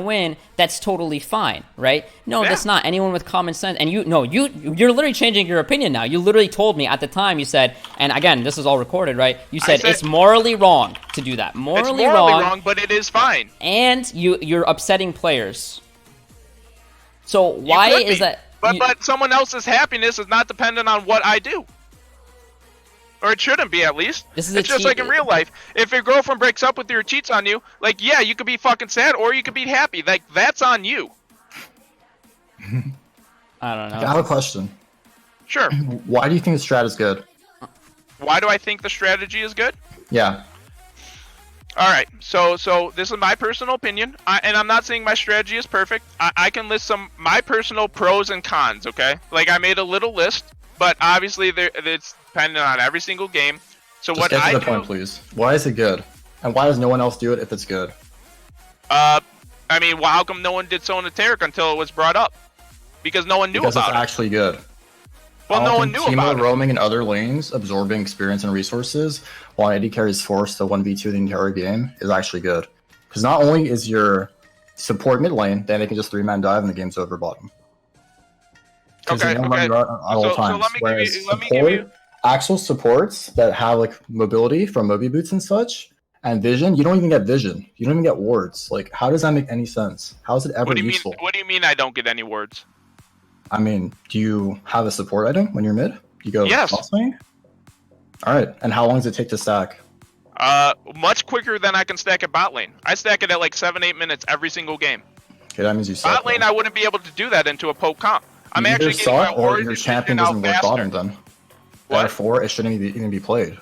win, that's totally fine, right? No, that's not. Anyone with common sense, and you're literally changing your opinion now. You literally told me at the time, you said, and again, this is all recorded, right? You said it's morally wrong to do that. Morally wrong, but it is fine. And you're upsetting players. So why is that? But someone else's happiness is not dependent on what I do. Or it shouldn't be, at least. It's just like in real life. If your girlfriend breaks up with you or cheats on you, like, yeah, you could be fucking sad or you could be happy. Like, that's on you. I don't know. I have a question. Sure. Why do you think the strat is good? Why do I think the strategy is good? Yeah. All right. So this is my personal opinion, and I'm not saying my strategy is perfect. I can list my personal pros and cons. Okay. Like, I made a little list, but obviously it's dependent on every single game. So just get to the point, please. Why is it good, and why does no one else do it if it's good? Well, how come no one did so in Eteric until it was brought up? Because no one knew about it. Because it's actually good. Well, no one knew about it. Roaming in other lanes, absorbing experience and resources, while AD carries force to 1v2 the entire game is actually good. Because not only is your support mid lane, then they can just 3-man dive and the game's over bottom. Okay. Actual supports that have like mobility from Moby Boots and such, and vision, you don't even get vision. You don't even get wards. Like, how does that make any sense? How is it ever useful? What do you mean I don't get any wards? I mean, do you have a support item when you're mid? You go cross lane? Alright, and how long does it take to stack? Much quicker than I can stack at bot lane. I stack it at like 7-8 minutes every single game. Okay, that means you suck. Bot lane, I wouldn't be able to do that into a poke comp. I'm either actually getting my or your champion doesn't work bottom then. What? Therefore, it shouldn't even be played.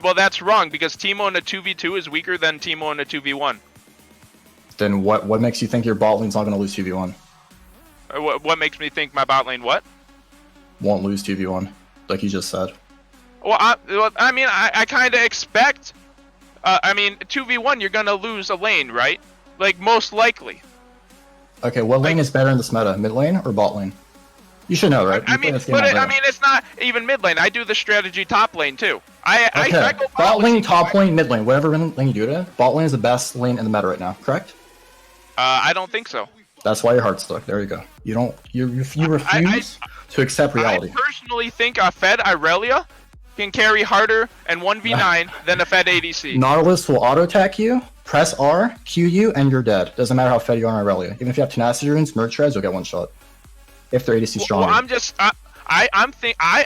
Well, that's wrong, because Teemo in a 2v2 is weaker than Teemo in a 2v1. Then what makes you think your bot lane's not going to lose 2v1? What makes me think my bot lane what? Won't lose 2v1, like you just said. Well, I kind of expect... 2v1, you're going to lose a lane, right? Like, most likely. Okay, what lane is better in this meta? Mid lane or bot lane? You should know, right? I mean, it's not even mid lane. I do the strategy top lane too. I go bot lane, top lane, mid lane, whatever lane you do it in. Bot lane is the best lane in the meta right now, correct? I don't think so. That's why your heart's stuck. There you go. You refuse to accept reality. I personally think a Fed Irelia can carry harder and 1v9 than a Fed ADC. Nautilus will auto attack you, press R, Q you, and you're dead. Doesn't matter how fed you are on Irelia. Even if you have tenacity runes, merch treads, you'll get one shot. If they're ADC strong. Well,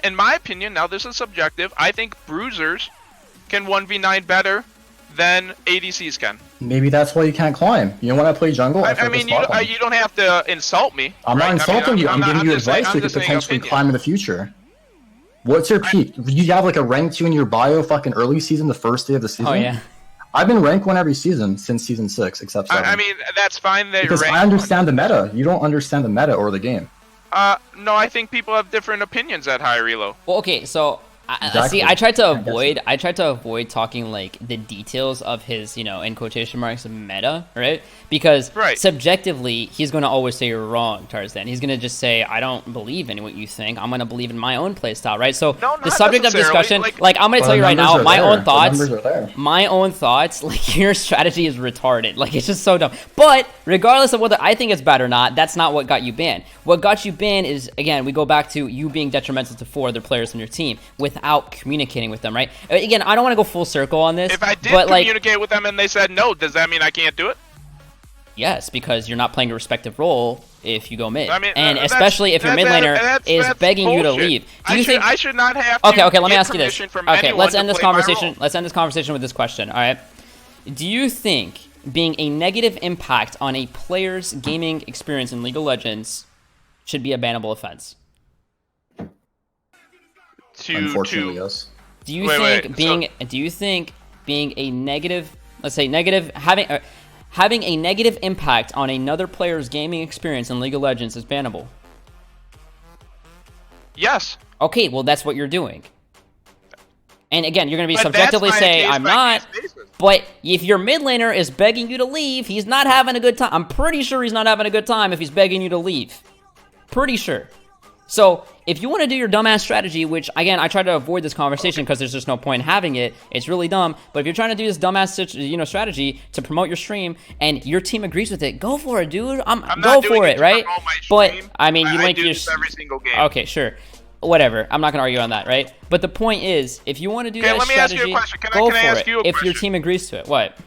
in my opinion, now this is subjective, I think bruisers can 1v9 better than ADCs can. Maybe that's why you can't climb. You know when I play jungle? I mean, you don't have to insult me. I'm not insulting you. I'm giving you advice so you could potentially climb in the future. What's your peak? You have like a rank 2 in your bio fucking early season, the first day of the season? Oh, yeah. I've been rank 1 every season since season 6, except 7. I mean, that's fine that because you're I understand the meta. You don't understand the meta or the game. No, I think people have different opinions at high relo. Well, okay, so Exactly. see, I tried to avoid talking like the details of his, in quotation marks, meta, right? Because subjectively, he's going to always say you're wrong, Tarzan. He's going to just say, I don't believe in what you think. I'm going to believe in my own playstyle, right? So the subject of discussion, like I'm going to tell you right now, my own thoughts, like your strategy is retarded. Like it's just so dumb. But regardless of whether I think it's bad or not, that's not what got you banned. What got you banned is, again, we go back to you being detrimental to 4 other players on your team without communicating with them, right? Again, I don't want to go full circle on this. If I did communicate with them and they said no, does that mean I can't do it? Yes, because you're not playing a respective role if you go mid. I mean, and especially if your mid laner is begging you to leave. Do you think I should not have to Okay, let me ask you this. Okay, let's end this conversation. Let's end this conversation with this question, all right? Do you think being a negative impact on a player's gaming experience in League of Legends should be a bannable offense? Unfortunately, yes. Do you think being a negative, let's say negative, having a negative impact on another player's gaming experience in League of Legends is bannable? Yes. Okay, well that's what you're doing. And again, you're going to be subjectively saying I'm not. But if your mid laner is begging you to leave, he's not having a good time. I'm pretty sure he's not having a good time if he's begging you to leave. Pretty sure. So if you want to do your dumbass strategy, which again, I try to avoid this conversation because there's just no point in having it. It's really dumb. But if you're trying to do this dumbass, strategy to promote your stream and your team agrees with it, go for it, dude. I'm go for it, right? But I mean, you link your every single game. Okay, sure. Whatever. I'm not going to argue on that, right? But the point is, if you want to do that strategy, go for it. If your team agrees to it. What?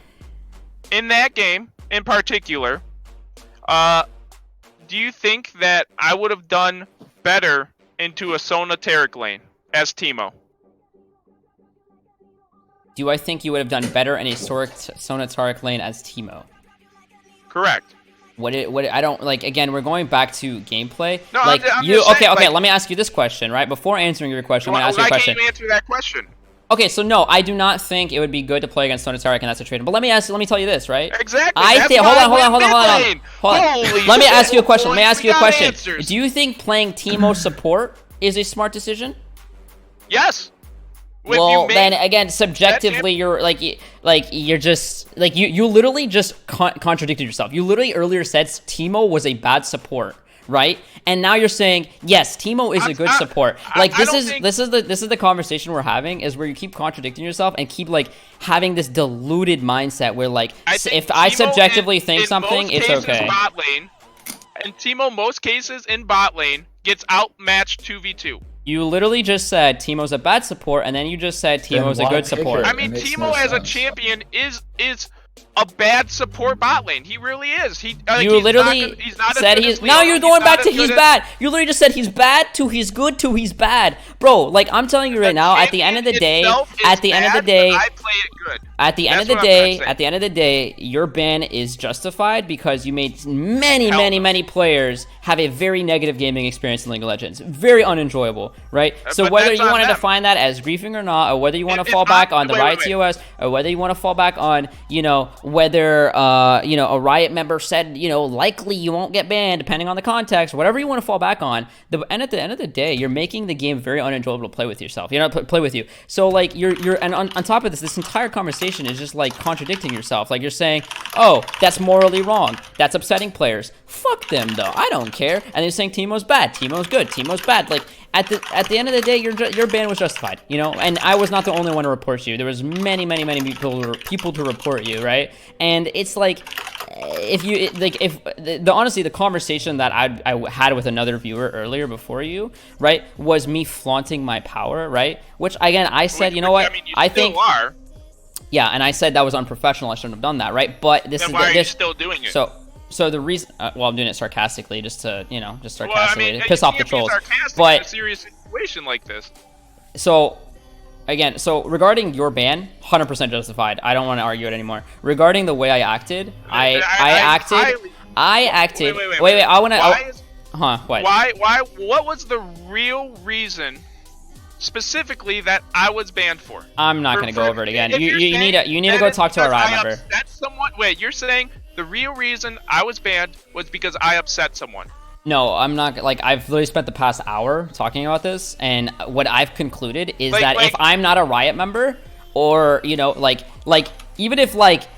In that game, in particular, do you think that I would have done better into a Sona Taric lane as Teemo? Do I think you would have done better in a Sona Taric lane as Teemo? Correct. What I don't like. Again, we're going back to gameplay. No, like I'm just saying, okay. Let me ask you this question, right? Before answering your question, I'm gonna ask you a question. Why can't you answer that question? Okay, so no, I do not think it would be good to play against Sona Taric, and that's a trade. But let me tell you this, right? Exactly. Hold on. Let me ask you a question. Do you think playing Teemo support is a smart decision? Yes. Well, then again, subjectively, you're you're just like you literally just contradicted yourself. You literally earlier said Teemo was a bad support, right? And now you're saying yes, Teemo is a good support. Like this is the conversation we're having, is where you keep contradicting yourself and keep like having this diluted mindset where like if I subjectively think something, it's okay. Bot lane, and Teemo most cases in bot lane gets outmatched 2v2. You literally just said Teemo's a bad support, and then you just said Teemo's a good support. I mean, Teemo as a champion is a bad support bot lane. He really is. You literally said he's. Now you're going back to he's bad. You literally just said he's bad to he's good to he's bad, bro. Like I'm telling you right now, at the end of the day, I play it good. At the end of the day, your ban is justified because you made many players have a very negative gaming experience in League of Legends. Very unenjoyable, right? So whether you want to define that as griefing or not, or whether you want to fall back on the Riot TOS, or whether you want to fall back on, whether, a Riot member said, likely you won't get banned, depending on the context, whatever you want to fall back on. And at the end of the day, you're making the game very unenjoyable to play with yourself. Play with you. So, like, and on top of this entire conversation is just, like, contradicting yourself. Like, you're saying, oh, that's morally wrong. That's upsetting players. Fuck them, though. I don't care. And you're saying Teemo's bad. Teemo's good. Teemo's bad. Like, at the end of the day, your ban was justified, and I was not the only one to report you. There was many people to report you, right? And it's like, honestly, the conversation that I had with another viewer earlier before you, right, was me flaunting my power, right? Which again, I said, you know what? I think. Yeah, and I said that was unprofessional. I shouldn't have done that, right? But this then why are you still doing it? So the reason, I'm doing it sarcastically, just sarcastically to piss off the trolls. But in a serious situation like this. So, again, regarding your ban, 100% justified. I don't want to argue it anymore. Regarding the way I acted, I acted. Wait. I want to. What? What was the real reason, specifically, that I was banned for? I'm not going to go over it again. You need to go talk to a Riot member. That's someone. Wait, you're saying the real reason I was banned was because I upset someone? No, I'm not. Like, I've literally spent the past hour talking about this, and what I've concluded is that if I'm not a Riot member, or even if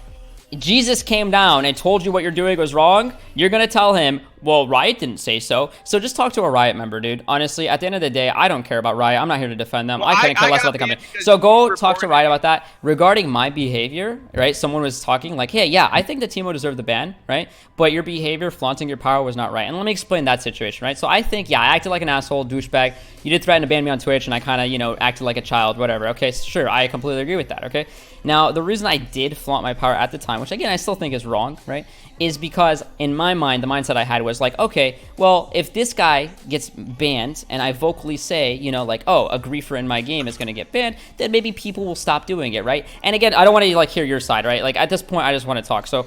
Jesus came down and told you what you're doing was wrong, you're gonna tell him, well, Riot didn't say so. So just talk to a Riot member, dude. Honestly, at the end of the day, I don't care about Riot. I'm not here to defend them. I couldn't care less about the company. So go talk to Riot about that. Regarding my behavior, right? Someone was talking like, hey, yeah, I think that Teemo deserved the ban, right? But your behavior, flaunting your power, was not right. And let me explain that situation, right? So I think, yeah, I acted like an asshole, douchebag. You did threaten to ban me on Twitch, and I kind of, acted like a child, whatever. Okay, sure, I completely agree with that, okay? Now, the reason I did flaunt my power at the time, which again, I still think is wrong, right? Is because in my mind, the mindset I had was like, okay, well, if this guy gets banned and I vocally say, oh, a griefer in my game is going to get banned, then maybe people will stop doing it, right? And again, I don't want to hear your side, right? Like at this point, I just want to talk. So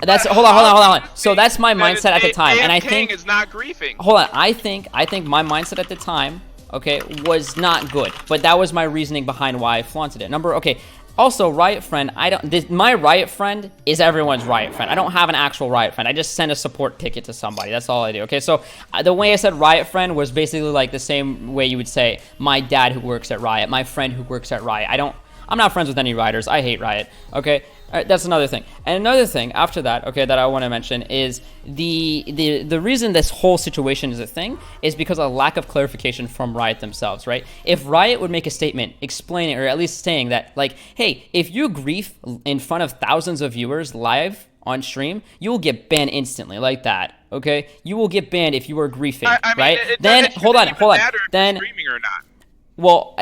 that's hold on. So that's my mindset at the time, and I think is not griefing. Hold on, I think my mindset at the time, okay, was not good, but that was my reasoning behind why I flaunted it. Also, Riot friend, my Riot friend is everyone's Riot friend. I don't have an actual Riot friend. I just send a support ticket to somebody. That's all I do, okay? So the way I said Riot friend was basically like the same way you would say my dad who works at Riot, my friend who works at Riot. I'm not friends with any Rioters. I hate Riot, okay? All right, that's another thing. And another thing after that, okay, that I want to mention is the reason this whole situation is a thing is because of a lack of clarification from Riot themselves, right? If Riot would make a statement explaining, or at least saying that, like, hey, if you grief in front of thousands of viewers live on stream, you will get banned instantly, like that, okay? You will get banned if you are griefing, right? Then hold on. Then streaming or not. Well,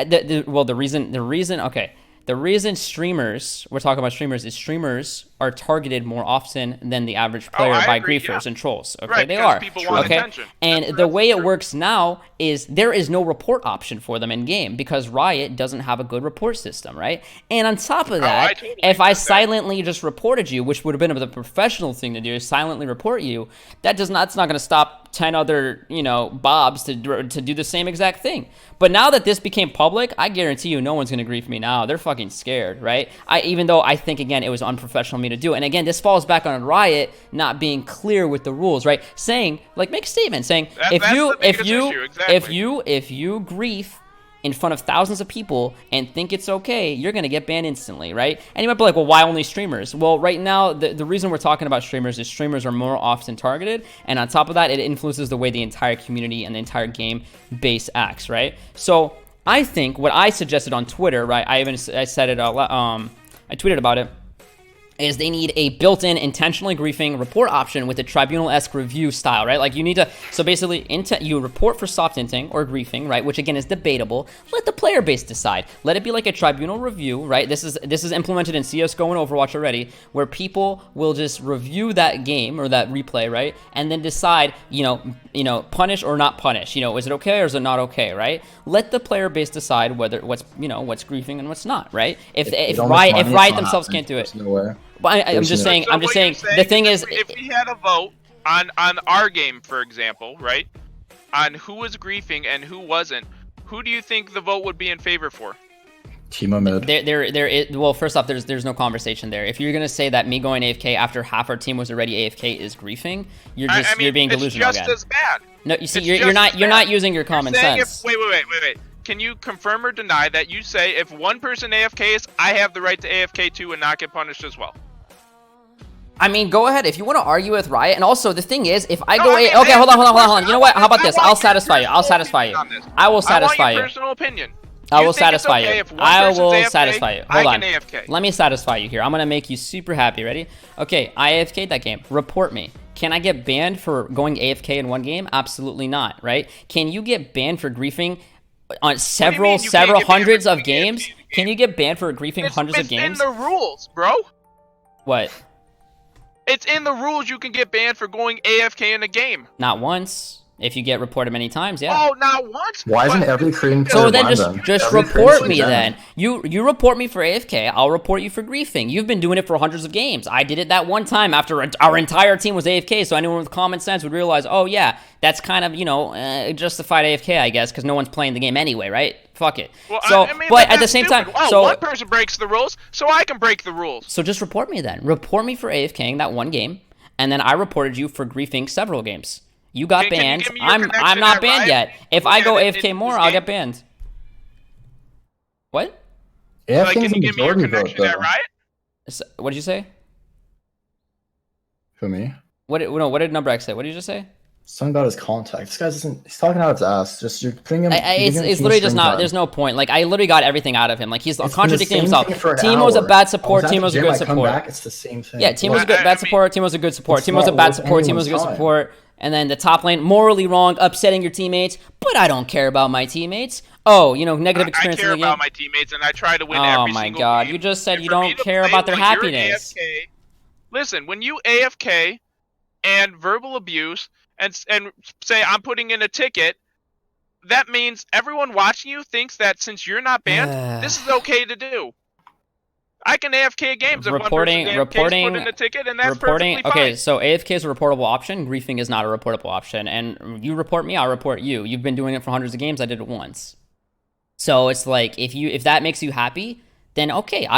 the reason streamers, we're talking about streamers, is streamers are targeted more often than the average player by griefers and trolls. Okay, right, they are. People want attention. And the way it works now is there is no report option for them in game because Riot doesn't have a good report system, right? And on top of that, if I silently just reported you, which would have been the professional thing to do, is silently report you, that's not going to stop 10 other, bobs to do the same exact thing. But now that this became public, I guarantee you no one's going to grief me now. They're fucking scared, right? Even though I think, again, it was unprofessional of me to do. And again, this falls back on Riot not being clear with the rules, right? Saying, make a statement saying, if you grief in front of thousands of people and think it's okay, you're going to get banned instantly, right? And you might be like, well, why only streamers? Well, right now, the reason we're talking about streamers is streamers are more often targeted, and on top of that, it influences the way the entire community and the entire game base acts, right? So I think what I suggested on Twitter, right, I said it, I tweeted about it, is they need a built-in intentionally griefing report option with a tribunal-esque review style, right? Like you need to, so basically you report for soft inting or griefing, right? Which again is debatable. Let the player base decide. Let it be like a tribunal review, right? This is implemented in CSGO and Overwatch already, where people will just review that game or that replay, right? And then decide, punish or not punish. Is it okay or is it not okay, right? Let the player base decide whether what's griefing and what's not, right? If Riot themselves can't do it. No way. But I'm just saying. The thing is, if we had a vote on our game, for example, right, on who was griefing and who wasn't, who do you think the vote would be in favor for? Teemo mid. There is, well, first off, there's no conversation there. If you're gonna say that me going AFK after half our team was already AFK is griefing, you're being delusional it's just again. as bad. No, you see, you're not using your common sense. Wait. Can you confirm or deny that you say if one person AFKs, I have the right to AFK too and not get punished as well? I mean, go ahead if you want to argue with Riot. And also, the thing is, if I go, okay, hold on. You know what? How about this? I'll satisfy you. I will satisfy you. I want your personal opinion. I will satisfy you. I will satisfy you. Hold on. AFK. Let me satisfy you here. I'm gonna make you super happy. Ready? Okay, I AFK'd that game. Report me. Can I get banned for going AFK in one game? Absolutely not. Right? Can you get banned for griefing on several hundreds of games? Can you get banned for griefing hundreds of games? It's in the rules, bro. What? It's in the rules you can get banned for going AFK in a game. Not once. If you get reported many times, yeah. Oh, not once? Why isn't every Korean player So then just report me then. You report me for AFK, I'll report you for griefing. You've been doing it for hundreds of games. I did it that one time after our entire team was AFK, so anyone with common sense would realize, oh yeah, that's kind of, justified AFK, I guess, because no one's playing the game anyway, right? Fuck it. Well, so, I mean, but at the same time, so one person breaks the rules, so I can break the rules. So just report me then. Report me for AFKing that one game, and then I reported you for griefing several games. You got banned. I'm not banned yet. If I go AFK more, I'll get banned. What? AFK Can is a you give me your majority vote, connection at though. Riot? What did you say? Who, me? What did Nubrac say? What did you just say? Something about his contact. This guy doesn't. He's talking out his ass. Just you're putting him. It's literally just not. There's no point. Like I literally got everything out of him. Like he's contradicting himself. Teemo's a bad support. Teemo's a good support. It's the same thing. Yeah, Teemo's a good bad support. Teemo's a good support. Teemo's a bad support. Teemo's a good support. And then the top lane, morally wrong, upsetting your teammates. But I don't care about my teammates. Oh, negative experience in the game. I care about my teammates, and I try to win every single game. Oh my god, you just said you don't care about their happiness. Listen, when you AFK and verbal abuse and say I'm putting in a ticket, that means everyone watching you thinks that since you're not banned, this is okay to do. I can AFK games if one person put in a ticket, and that's perfectly fine. Okay, so AFK is a reportable option. Griefing is not a reportable option. And you report me, I'll report you. You've been doing it for hundreds of games. I did it once. So it's like if that makes you happy, then okay.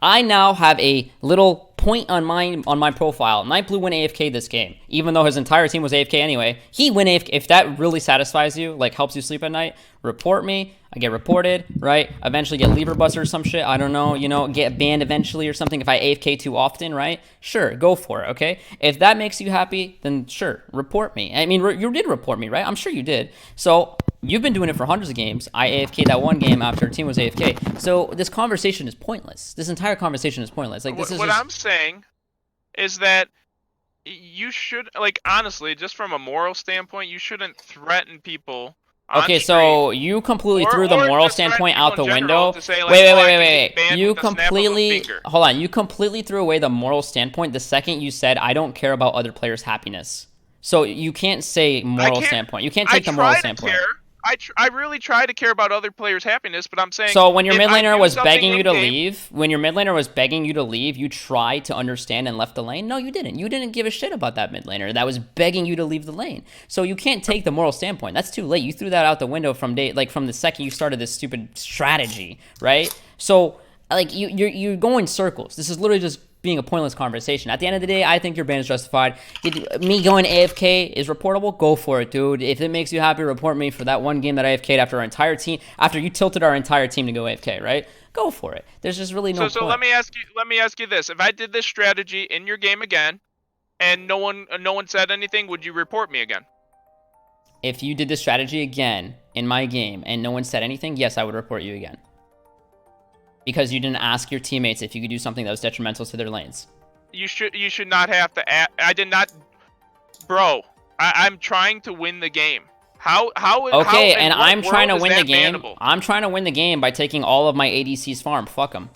I now have a little point on my profile. Nightblue went AFK this game, even though his entire team was AFK anyway. He went AFK. If that really satisfies you, like helps you sleep at night, report me. I get reported, right? Eventually get lever busted or some shit. I don't know, get banned eventually or something if I AFK too often, right? Sure, go for it, okay? If that makes you happy, then sure, report me. I mean, you did report me, right? I'm sure you did. So you've been doing it for hundreds of games. I AFK'd that one game after a team was AFK. So this conversation is pointless. This entire conversation is pointless. Like this is what I'm saying is that you should, like, honestly, just from a moral standpoint, you shouldn't threaten people. Okay, so you completely threw the moral standpoint out the window. Wait. You completely, hold on, you completely threw away the moral standpoint the second you said, I don't care about other players' happiness. So you can't say moral standpoint. You can't take the moral standpoint. I really try to care about other players' happiness, but I'm saying. So when your mid laner was begging you to leave, you tried to understand and left the lane? No, you didn't. You didn't give a shit about that mid laner that was begging you to leave the lane. So you can't take the moral standpoint. That's too late. You threw that out the window from the second you started this stupid strategy, right? So like you're going in circles. This is literally just being a pointless conversation. At the end of the day, I think your ban is justified. Me going AFK is reportable? Go for it, dude. If it makes you happy, report me for that one game that I AFK'd after our entire team, after you tilted our entire team to go AFK, right? Go for it. There's just really no point. So let me ask you this. If I did this strategy in your game again, and no one said anything, would you report me again? If you did this strategy again in my game and no one said anything, yes, I would report you again. Because you didn't ask your teammates if you could do something that was detrimental to their lanes. You should not have to ask. I did not, bro. I'm trying to win the game. Okay, and I'm trying to win the game. I'm trying to win the game by taking all of my ADC's farm. Fuck them.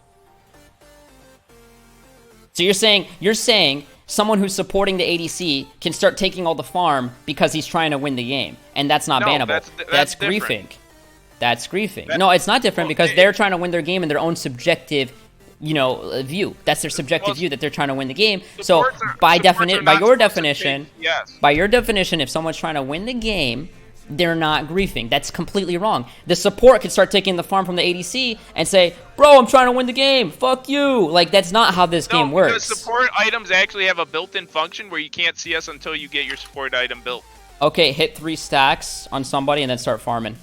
So you're saying someone who's supporting the ADC can start taking all the farm because he's trying to win the game, and that's not bannable. That's griefing. That's griefing. No, it's not different because they're trying to win their game in their own subjective, view. That's their subjective view that they're trying to win the game. So by your definition, if someone's trying to win the game, they're not griefing. That's completely wrong. The support could start taking the farm from the ADC and say, bro, I'm trying to win the game. Fuck you. Like, that's not how this game works. Support items actually have a built-in function where you can't see us until you get your support item built. Okay, hit 3 stacks on somebody and then start farming.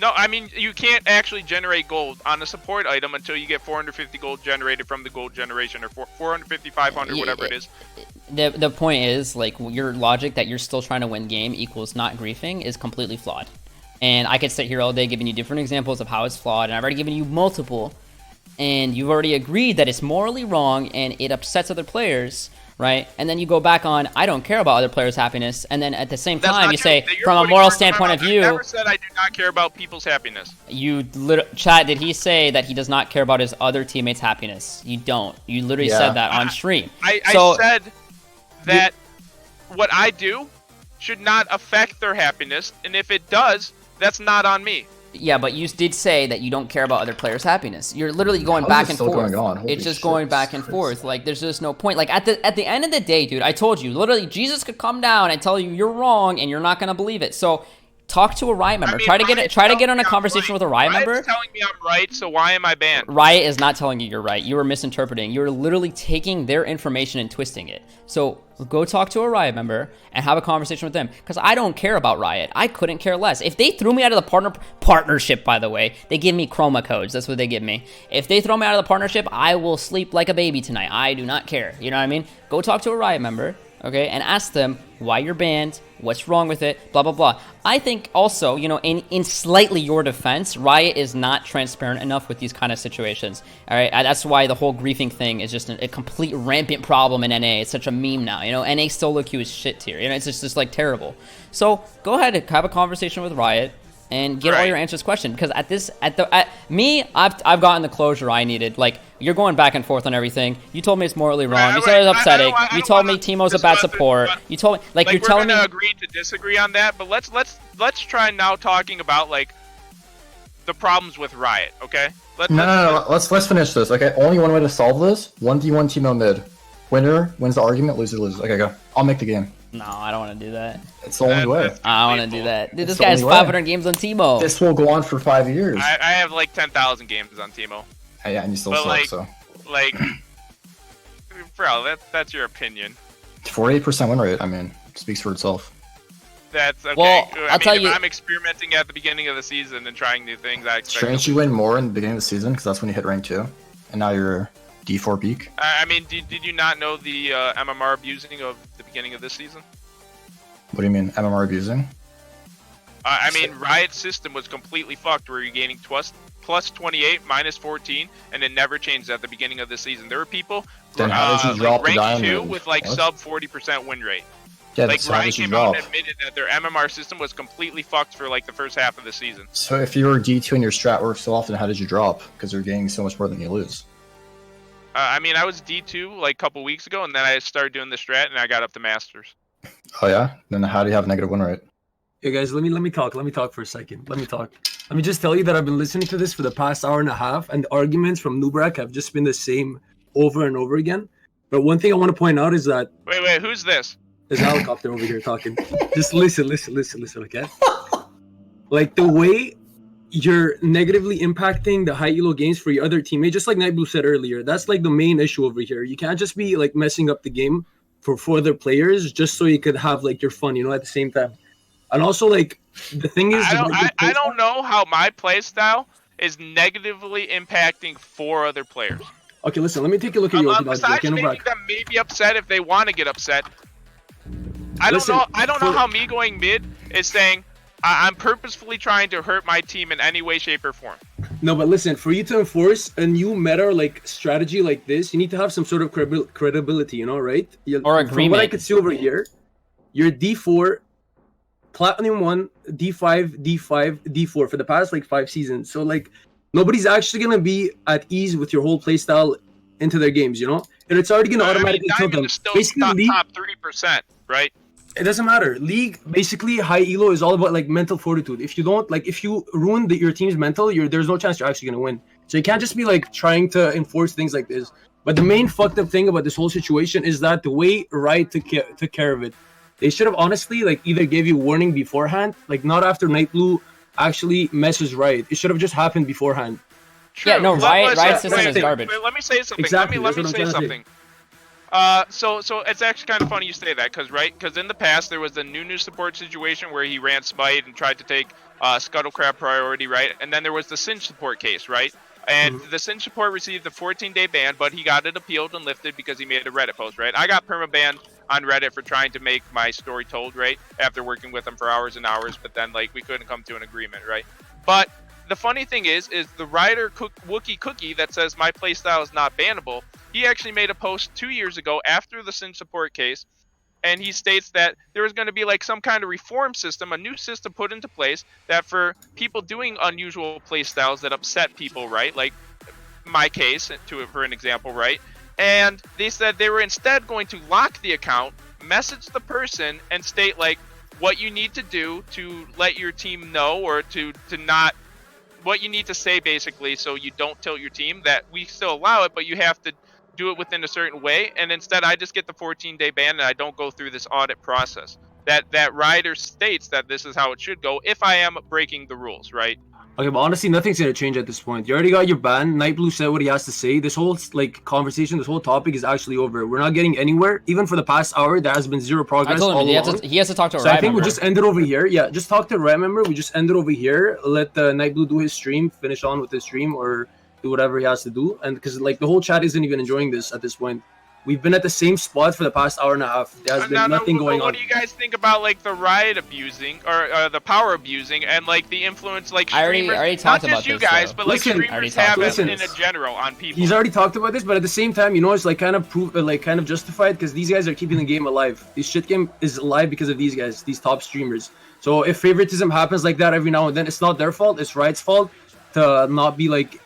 No, I mean, you can't actually generate gold on a support item until you get 450 gold generated from the gold generation, or 450, 500, whatever it is. The point is, like, your logic that you're still trying to win game equals not griefing is completely flawed. And I could sit here all day giving you different examples of how it's flawed, and I've already given you multiple, and you've already agreed that it's morally wrong and it upsets other players, right? And then you go back on, I don't care about other players' happiness, and then at the same time you say, from a moral standpoint of view... I never said I do not care about people's happiness. Chat, did he say that he does not care about his other teammates' happiness? You don't. You literally said that on stream. I said that what I do should not affect their happiness, and if it does, that's not on me. Yeah, but you did say that you don't care about other players' happiness. You're literally going back and forth. It's just going back and forth. Like, there's just no point. Like, at the end of the day, dude, I told you, literally, Jesus could come down and tell you you're wrong, and you're not gonna believe it. So, talk to a Riot member. Try to get on a conversation with a Riot member. Riot's telling me I'm right, so why am I banned? Riot is not telling you you're right. You were misinterpreting. You're literally taking their information and twisting it. So go talk to a Riot member and have a conversation with them. Because I don't care about Riot. I couldn't care less. If they threw me out of the partnership, by the way, they give me chroma codes. That's what they give me. If they throw me out of the partnership, I will sleep like a baby tonight. I do not care. You know what I mean? Go talk to a Riot member. Okay, and ask them why you're banned, what's wrong with it, blah, blah, blah. I think also, you know, in slightly your defense, Riot is not transparent enough with these kind of situations. All right, that's why the whole griefing thing is just a complete rampant problem in NA. It's such a meme now, you know. NA solo queue is shit tier, you know, it's just like terrible. So go ahead and have a conversation with Riot and get all your answers questioned, because I've gotten the closure I needed. Like, you're going back and forth on everything. You told me it's morally wrong. You said it was upsetting. You told me Teemo's a bad support. You told me, like, you're telling me. We're gonna agree to disagree on that, but let's try now talking about, like, the problems with Riot. Okay? No. Let's finish this. Okay, only one way to solve this: 1v1 Teemo mid. Winner wins the argument. Loser loses. Okay, go. I'll make the game. No, I don't want to do that. It's the only way. I don't want to do that. Dude, this guy has 500 games on Teemo. This will go on for 5 years. I have like 10,000 games on Teemo. Yeah, and you still suck, so. Like, bro, that's your opinion. 48% win rate, I mean, speaks for itself. That's okay. Well, I'll tell you. I'm experimenting at the beginning of the season and trying new things. Strange you win more in the beginning of the season, because that's when you hit rank 2. And now you're D4 peak. I mean, did you not know the MMR abusing of the beginning of this season? What do you mean, MMR abusing? I mean, Riot's system was completely fucked, where you're gaining plus 28, minus 14, and it never changed at the beginning of the season. There were people then how did you drop like the rank 2 diamond? with like sub 40% win rate. Yeah, like, that's how Riot did you came out drop? and admitted that their MMR system was completely fucked for like the first half of the season. So if you were D2 and your strat worked so often, how did you drop? Because you're gaining so much more than you lose. I mean, I was D2 like a couple weeks ago, and then I started doing the strat, and I got up to Masters. Oh yeah? Then how do you have negative win rate? Hey guys, let me talk for a second. Let me just tell you that I've been listening to this for the past hour and a half, and the arguments from Nubrac have just been the same over and over again. But one thing I want to point out is that... Wait, who's this? There's a helicopter over here talking. Just listen, okay? Like, the way you're negatively impacting the high elo games for your other teammate, just like Nightblue said earlier, that's like the main issue over here. You can't just be like messing up the game for other players just so you could have like your fun, you know, at the same time. And also, like, the thing is, I don't know how my play style is negatively impacting 4 other players. Okay, listen, let me take a look at your besides making them maybe upset if they want to get upset. I don't know how me going mid is saying I'm purposefully trying to hurt my team in any way, shape, or form. No, but listen, for you to enforce a new meta like strategy like this, you need to have some sort of credibility, you know, right? Or agreement. From what I could see over here, you're D4, Platinum 1, D5, D5, D4 for the past like 5 seasons. So like nobody's actually gonna be at ease with your whole playstyle into their games, you know? And it's already gonna automatically kill them. Basically, top 3%, right? It doesn't matter. League, basically, high elo is all about like mental fortitude. If you don't, like, if you ruin your team's mental, there's no chance you're actually gonna win. So you can't just be like trying to enforce things like this. But the main fucked up thing about this whole situation is that the way Riot took care of it They should have honestly like either gave you warning beforehand, like not after Nightblue actually messes Riot. It should have just happened beforehand. True. Yeah, no, Riot system is garbage. Let me say something. Exactly, Let me that's what say I'm trying to something. So it's actually kind of funny you say that, because in the past there was the new support situation where he ran Smite and tried to take Scuttlecrab priority, right? And then there was the Singe support case, right? And the Singe support received a 14-day ban, but he got it appealed and lifted because he made a Reddit post, right? I got permabanned on Reddit for trying to make my story told, right? After working with him for hours and hours, but then like we couldn't come to an agreement, right? But the funny thing is the writer Wookie Cookie that says my playstyle is not bannable, he actually made a post 2 years ago after the Singe support case, and he states that there is going to be like some kind of reform system, a new system put into place that for people doing unusual playstyles that upset people, right? Like my case, for an example, right? And they said they were instead going to lock the account, message the person, and state like what you need to do to let your team know, or to not, what you need to say basically, so you don't tilt your team, that we still allow it, but you have to do it within a certain way. And instead I just get the 14-day ban and I don't go through this audit process. That writer states that this is how it should go if I am breaking the rules, right? Okay, but honestly, nothing's gonna change at this point. You already got your ban. Nightblue said what he has to say. This whole like conversation, this whole topic is actually over. We're not getting anywhere. Even for the past hour, there has been zero progress. I told him all he has to talk to a So Riot I think member. we'll just end it over here. Yeah, just talk to a Riot member. We just end it over here. Let Nightblue do his stream, finish on with his stream, or do whatever he has to do. And because like the whole chat isn't even enjoying this at this point. We've been at the same spot for the past hour and a half. There's been nothing going on. What do you guys think about like the Riot abusing, or the power abusing, and like the influence, like I streamers, already talked not about just you this, guys, though. but like Listen, streamers have it listen. in a general on people. He's already talked about this, but at the same time, you know, it's like kind of justified because these guys are keeping the game alive. This shit game is alive because of these guys, these top streamers. So if favoritism happens like that every now and then, it's not their fault. It's Riot's fault to not be like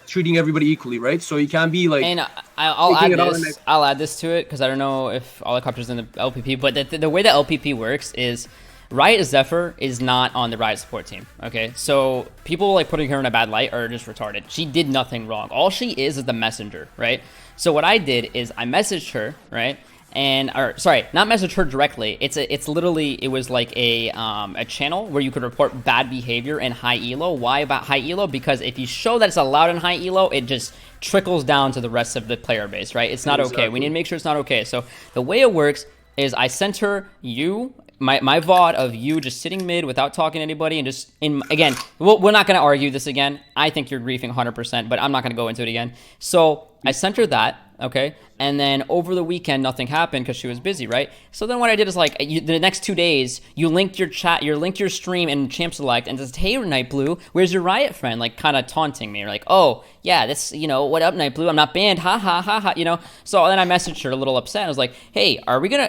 treating everybody equally, right? So you can't be like. And I'll add this to it because I don't know if Helicopter's in the LPP, but the way the LPP works is Riot Zephyr is not on the Riot support team. Okay, so people like putting her in a bad light are just retarded. She did nothing wrong. All she is the messenger, right? So what I did is I messaged her, right? Not message her directly. It's literally, it was like a channel where you could report bad behavior in high elo. Why about high elo? Because if you show that it's allowed in high elo, it just trickles down to the rest of the player base, right? It's not okay. We need to make sure it's not okay. So the way it works is I sent her my VOD of you just sitting mid without talking to anybody, and just again, we're not going to argue this again. I think you're griefing 100%, but I'm not going to go into it again. So I sent her that, okay? And then over the weekend, nothing happened because she was busy, right? So then what I did is like, the next 2 days, you linked your chat, you linked your stream in Champ Select and says, hey, Nightblue, where's your Riot friend? Like kind of taunting me. You're like, oh, yeah, this, you know, what up, Nightblue? I'm not banned, ha, ha, ha, ha, you know? So then I messaged her a little upset. I was like, hey,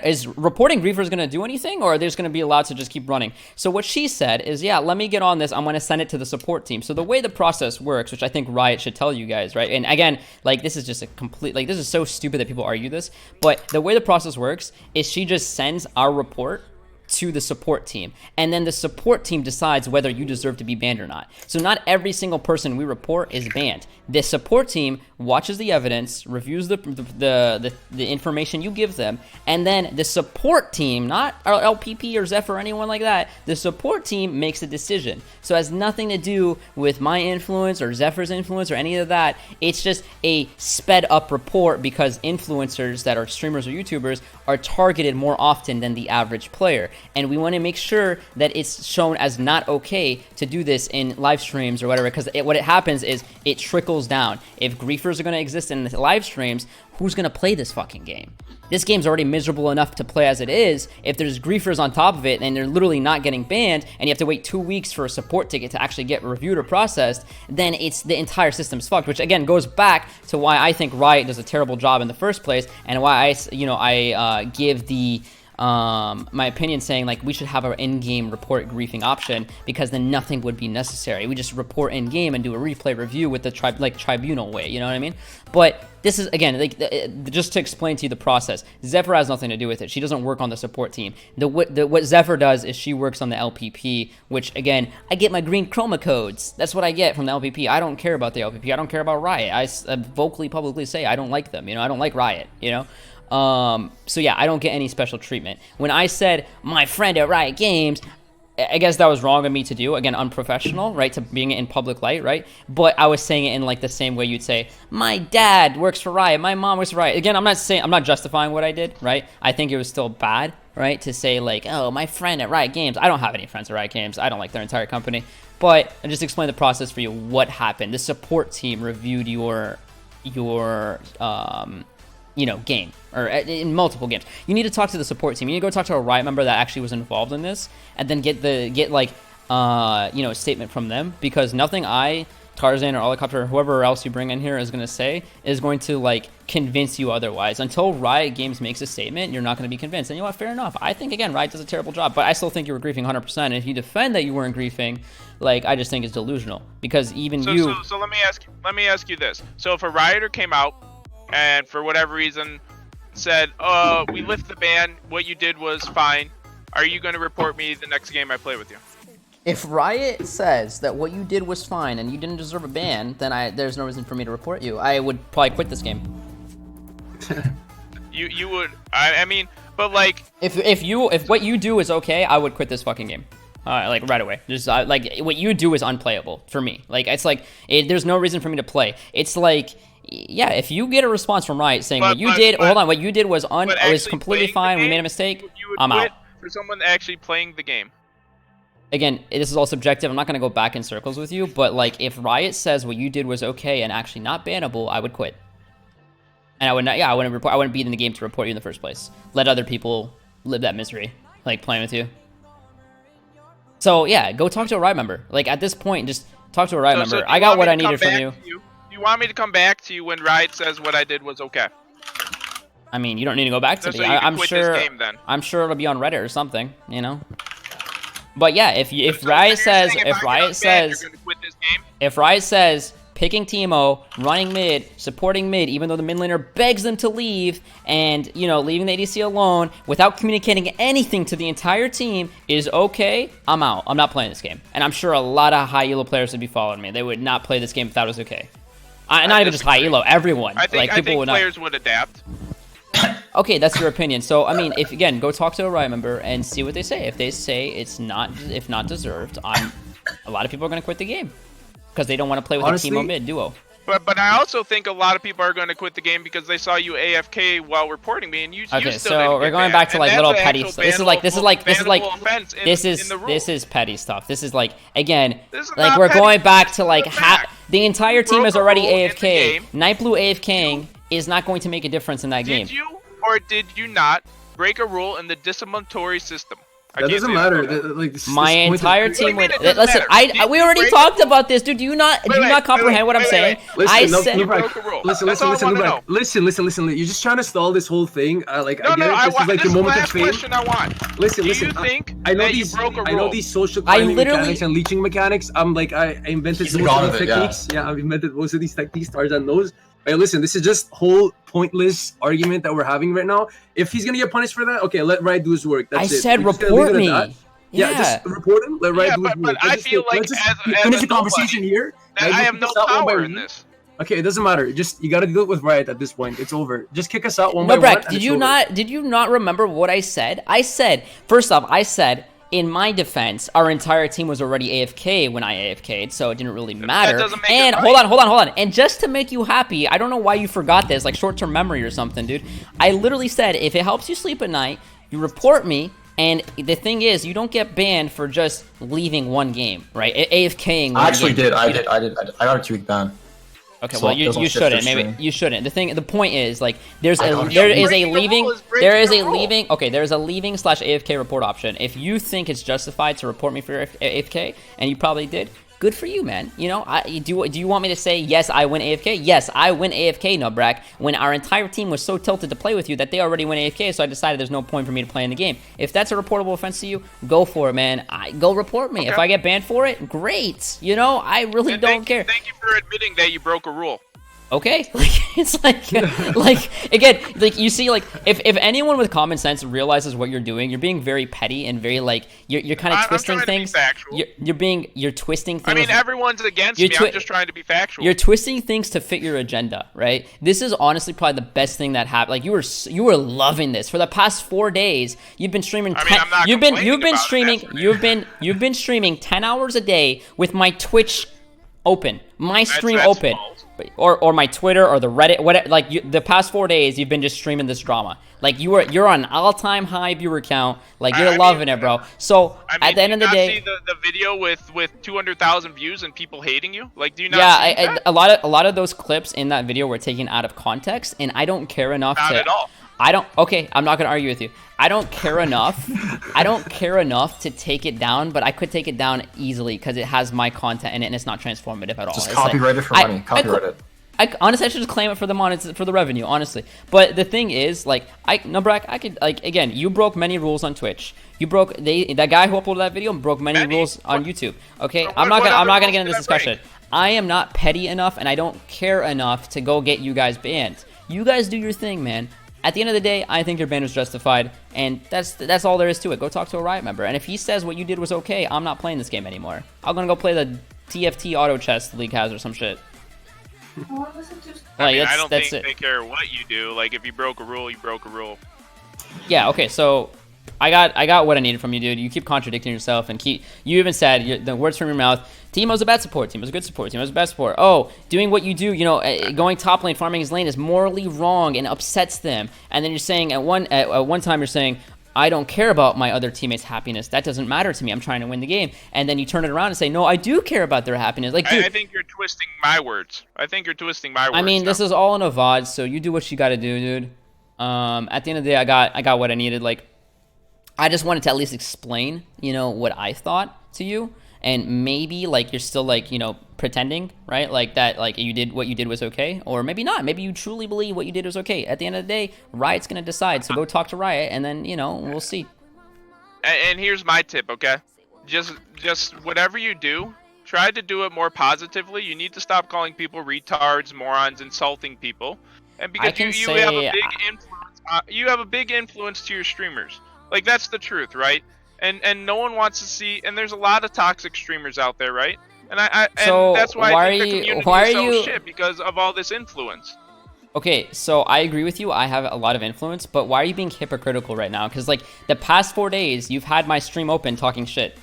is reporting griefers gonna do anything, or are they just gonna be allowed to just keep running? So what she said is, yeah, let me get on this. I'm gonna send it to the support team. So the way the process works, which I think Riot should tell you guys, right? And again, like this is just a complete, like this is so stupid that people argue this, but the way the process works is she just sends our report to the support team, and then the support team decides whether you deserve to be banned or not. So not every single person we report is banned. The support team watches the evidence, reviews the information you give them, and then the support team, not our LPP or Zephyr or anyone like that, the support team makes a decision. So it has nothing to do with my influence or Zephyr's influence or any of that. It's just a sped up report because influencers that are streamers or YouTubers are targeted more often than the average player. And we want to make sure that it's shown as not okay to do this in live streams or whatever, because what happens is it trickles down. If griefers are going to exist in the live streams, who's going to play this fucking game? This game's already miserable enough to play as it is. If there's griefers on top of it and they're literally not getting banned, and you have to wait 2 weeks for a support ticket to actually get reviewed or processed, then it's the entire system's fucked, which again goes back to why I think Riot does a terrible job in the first place, and why I give the my opinion saying like we should have our in-game report griefing option, because then nothing would be necessary. We just report in-game and do a replay review with the tribunal way, you know what I mean? But this is, again, like just to explain to you the process, Zephyr has nothing to do with it. She doesn't work on the support team. What Zephyr does is she works on the LPP, which, again, I get my green chroma codes. That's what I get from the LPP. I don't care about the LPP. I don't care about Riot. I vocally, publicly say I don't like them. You know, I don't like Riot, you know? So yeah, I don't get any special treatment. When I said my friend at Riot Games, I guess that was wrong of me to do. Again, unprofessional, right? To being in public light, right? But I was saying it in like the same way you'd say, my dad works for Riot, my mom works for Riot. Again, I'm not justifying what I did, right? I think it was still bad, right? To say like, oh, my friend at Riot Games. I don't have any friends at Riot Games. I don't like their entire company. But I just explained the process for you. What happened? The support team reviewed your game, or in multiple games. You need to talk to the support team. You need to go talk to a Riot member that actually was involved in this, and then get a statement from them, because nothing Tarzan or Helicopter or whoever else you bring in here is going to say is going to like convince you otherwise. Until Riot Games makes a statement, you're not going to be convinced. And you know what? Fair enough. I think again, Riot does a terrible job, but I still think you were griefing 100%. And if you defend that you weren't griefing, like, I just think it's delusional, because even you. So let me ask you this. So if a Rioter came out and for whatever reason said, we lift the ban, what you did was fine, are you going to report me the next game I play with you? If Riot says that what you did was fine and you didn't deserve a ban, then there's no reason for me to report you. I would probably quit this game. You would, I mean, but like, if what you do is okay, I would quit this fucking game. Like right away. Just like what you do is unplayable for me. Like it's like there's no reason for me to play. It's like, yeah, if you get a response from Riot saying what you did was completely fine, we made a mistake, you would I'm quit out. For someone actually playing the game. Again, this is all subjective. I'm not going to go back in circles with you, but like if Riot says what you did was okay and actually not bannable, I would quit. And I wouldn't be in the game to report you in the first place. Let other people live that misery, like playing with you. So yeah, go talk to a Riot member. Like at this point, just talk to a Riot member. I got what I needed from you. Do you want me to come back to you when Riot says what I did was okay? I mean, you don't need to go back to me. I'm sure it'll be on Reddit or something, you know. But yeah, if Riot says picking Teemo, running mid, supporting mid, even though the mid laner begs them to leave, and, you know, leaving the ADC alone without communicating anything to the entire team is okay, I'm out. I'm not playing this game. And I'm sure a lot of high elo players would be following me. They would not play this game if that was okay. Not even just high elo, everyone. I think players would adapt. Okay, that's your opinion. So, I mean, go talk to a Riot member and see what they say. If they say it's not deserved, a lot of people are going to quit the game. Because they don't want to play with a Teemo mid duo. But I also think a lot of people are going to quit the game because they saw you AFK while reporting me, and you. Okay, you still so we're going back to like little petty stuff. This is petty stuff. This is like, again, like we're going back to like the entire team is already AFK. Nightblue AFKing is not going to make a difference in that game. Did you or did you not break a rule in the disciplinary system? That doesn't matter. My entire team would listen. We already talked about this, dude. Do you not comprehend what I'm saying? Listen. You're just trying to stall this whole thing. This is the moment of fame. Question I want. Listen. I know these social climbing mechanics and leeching mechanics. I invented most of these techniques. Yeah, I've invented most of these techniques. Tarzan knows. Hey, listen, this is just whole pointless argument that we're having right now. If he's gonna get punished for that, okay, let Riot do his work. That's it. I said report me. Yeah, just report him. Let Riot do his work. I feel like finish the conversation here. I have no power in this. Okay, it doesn't matter. You gotta deal with Riot at this point. It's over. Just kick us out one by one. Nubrac, did you not remember what I said? First off, in my defense, our entire team was already AFK when I AFK'd, so it didn't really matter. And hold on. And just to make you happy, I don't know why you forgot this, like short-term memory or something, dude. I literally said, if it helps you sleep at night, you report me, and the thing is, you don't get banned for just leaving one game, right? AFKing. I actually did. I got a 2-week ban. Okay, well you shouldn't. Maybe you shouldn't. The point is like there is a leaving /AFK report option. If you think it's justified to report me for AFK, and you probably did, good for you, man. You know, do you want me to say yes, I went AFK? Yes, I went AFK, Nubrac, when our entire team was so tilted to play with you that they already went AFK, so I decided there's no point for me to play in the game. If that's a reportable offense to you, go for it, man. Go report me. Okay. If I get banned for it, great. You know, I really don't care. Thank you for admitting that you broke a rule. Okay, like it's like again, like you see, like if anyone with common sense realizes what you're doing, you're being very petty and very like you're kind of twisting things. You're twisting things. I mean, everyone's against me. I'm just trying to be factual. You're twisting things to fit your agenda, right? This is honestly probably the best thing that happened. Like you were loving this for the past 4 days. You've been streaming. You've been streaming 10 hours a day with my Twitch open, my stream open. False. Or my Twitter or the Reddit, whatever. Like the past 4 days, you've been just streaming this drama. Like you're on an all-time high viewer count. Like you're loving it, bro. So at the end of the day, see the video with 200,000 views and people hating you. Like, do you not? Yeah, a lot of those clips in that video were taken out of context, and I don't care enough not to. At all. Okay, I'm not gonna argue with you. I don't care enough. I don't care enough to take it down, but I could take it down easily because it has my content in it and it's not transformative at all. Just copyright it for money. Copyright it. Honestly, I should just claim it for the revenue, honestly. But the thing is, like, Nubrac, I could, like, again, you broke many rules on Twitch. You broke that guy who uploaded that video broke many rules on YouTube. Okay, I'm not gonna get into this discussion. I am not petty enough, and I don't care enough to go get you guys banned. You guys do your thing, man. At the end of the day, I think your ban was justified, and that's all there is to it. Go talk to a Riot member, and if he says what you did was okay, I'm not playing this game anymore. I'm gonna go play the TFT auto chess the league has or some shit. I don't think they care what you do. Like, if you broke a rule, you broke a rule. Yeah. Okay. So I got what I needed from you, dude. You keep contradicting yourself, and you even said the words from your mouth. Teemo's a bad support. Teemo's a good support. Teemo's a bad support. Oh, doing what you do, going top lane, farming his lane is morally wrong and upsets them. And then you're saying at one time you're saying, I don't care about my other teammates' happiness. That doesn't matter to me. I'm trying to win the game. And then you turn it around and say, no, I do care about their happiness. Like, dude, I think you're twisting my words. I mean, this is all in a VOD, so you do what you got to do, dude. At the end of the day, I got what I needed. Like, I just wanted to at least explain, what I thought to you. And maybe, like, you're still, like, pretending, right? Like, that, like, what you did was okay. Or maybe not. Maybe you truly believe what you did was okay. At the end of the day, Riot's going to decide. So go talk to Riot, and then, we'll see. And here's my tip, okay? Just whatever you do, try to do it more positively. You need to stop calling people retards, morons, insulting people. And because you have a big influence, you have a big influence to your streamers. Like, that's the truth, right? And no one wants to see, and there's a lot of toxic streamers out there, right? And that's why I think the community is so shit, because of all this influence. Okay, so I agree with you. I have a lot of influence, but why are you being hypocritical right now? Because, like, the past 4 days, you've had my stream open talking shit.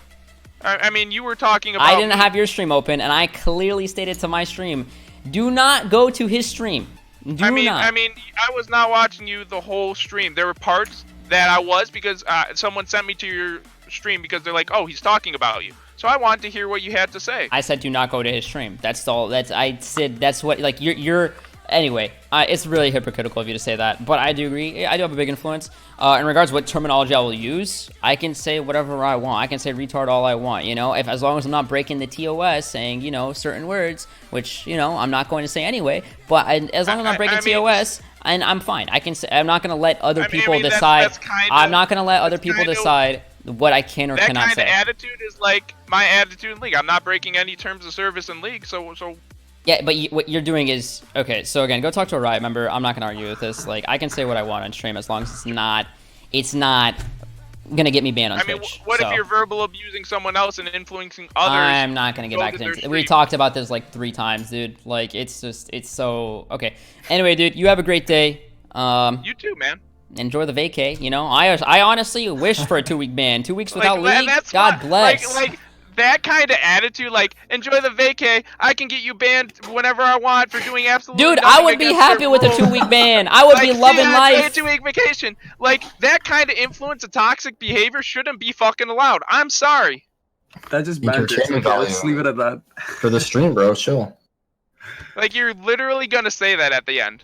I mean, you were talking about... I didn't have your stream open, and I clearly stated to my stream, do not go to his stream. I mean, I was not watching you the whole stream. There were parts that I was, because someone sent me to your stream because they're like, oh, he's talking about you. So I wanted to hear what you had to say. I said do not go to his stream. That's all. I said that's what, like, you're anyway, it's really hypocritical of you to say that, but I do agree. I do have a big influence. In regards to what terminology I will use, I can say whatever I want. I can say retard all I want, as long as I'm not breaking the TOS, saying, certain words, which, I'm not going to say anyway, but as long as I'm not breaking TOS, and I'm fine. I can say, I'm not going to let other people decide. I'm not going to let other people decide what I can or cannot say. That kind of attitude is like my attitude in League. I'm not breaking any terms of service in League, so... Yeah, but what you're doing is... Okay, so again, go talk to a Riot member. I'm not going to argue with this. Like, I can say what I want on stream as long as it's not going to get me banned on Twitch. What if you're verbal abusing someone else and influencing others? I'm not going to get back into it. We talked about this like 3 times, dude. Like, it's so... Okay. Anyway, dude, you have a great day. You too, man. Enjoy the vacay, I honestly wish for a 2-week ban. 2 weeks without League, God bless. Like that kind of attitude, like, enjoy the vacay, I can get you banned whenever I want for doing absolutely nothing. Dude, I would be happy with a 2-week ban. I would be loving life. A 2-week vacation. Like, that kind of influence of toxic behavior shouldn't be fucking allowed. I'm sorry. That's just bad. Let's leave it at that. For the stream, bro, chill. Like, you're literally gonna say that at the end.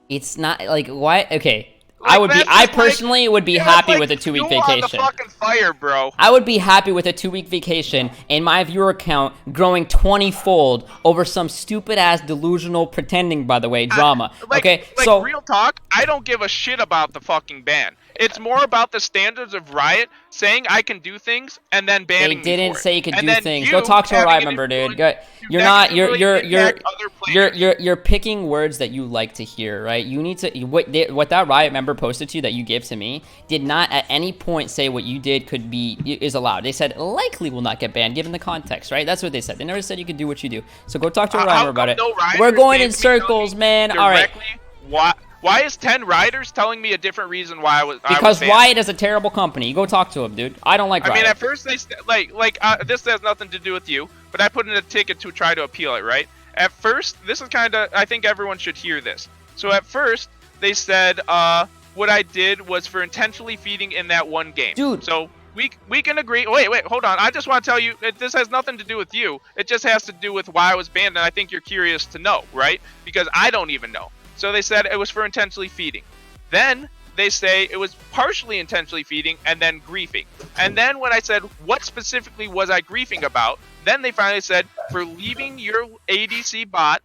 It's not like why? Okay, like, I personally would be happy with a 2-week vacation. On the fucking fire, bro. I would be happy with a 2-week vacation and my viewer count growing 20-fold over some stupid ass delusional pretending, by the way, drama. So real talk, I don't give a shit about the fucking ban. It's more about the standards of Riot saying I can do things and then banning me They didn't for it. say you could And do then things. you Go talk to a having Riot an member, dude. influence You're to not. negatively impact other players. You're picking words that you like to hear, right? You need to. What that Riot member posted to you that you gave to me did not at any point say what you did is allowed. They said likely will not get banned given the context, right? That's what they said. They never said you could do what you do. So go talk to a Riot member about it. We're going in circles, man. All right. Why is 10 Riders telling me a different reason why I was Because banned? Riot is a terrible company. You go talk to him, dude. I don't like Riot. I mean, at first they this has nothing to do with you, but I put in a ticket to try to appeal it, right? At first, this is kind of, I think everyone should hear this. So at first, they said what I did was for intentionally feeding in that one game. Dude. So we can agree. Wait, hold on. I just want to tell you, this has nothing to do with you. It just has to do with why I was banned, and I think you're curious to know, right? Because I don't even know. So they said it was for intentionally feeding. Then they say it was partially intentionally feeding and then griefing. And then when I said what specifically was I griefing about, then they finally said for leaving your ADC bot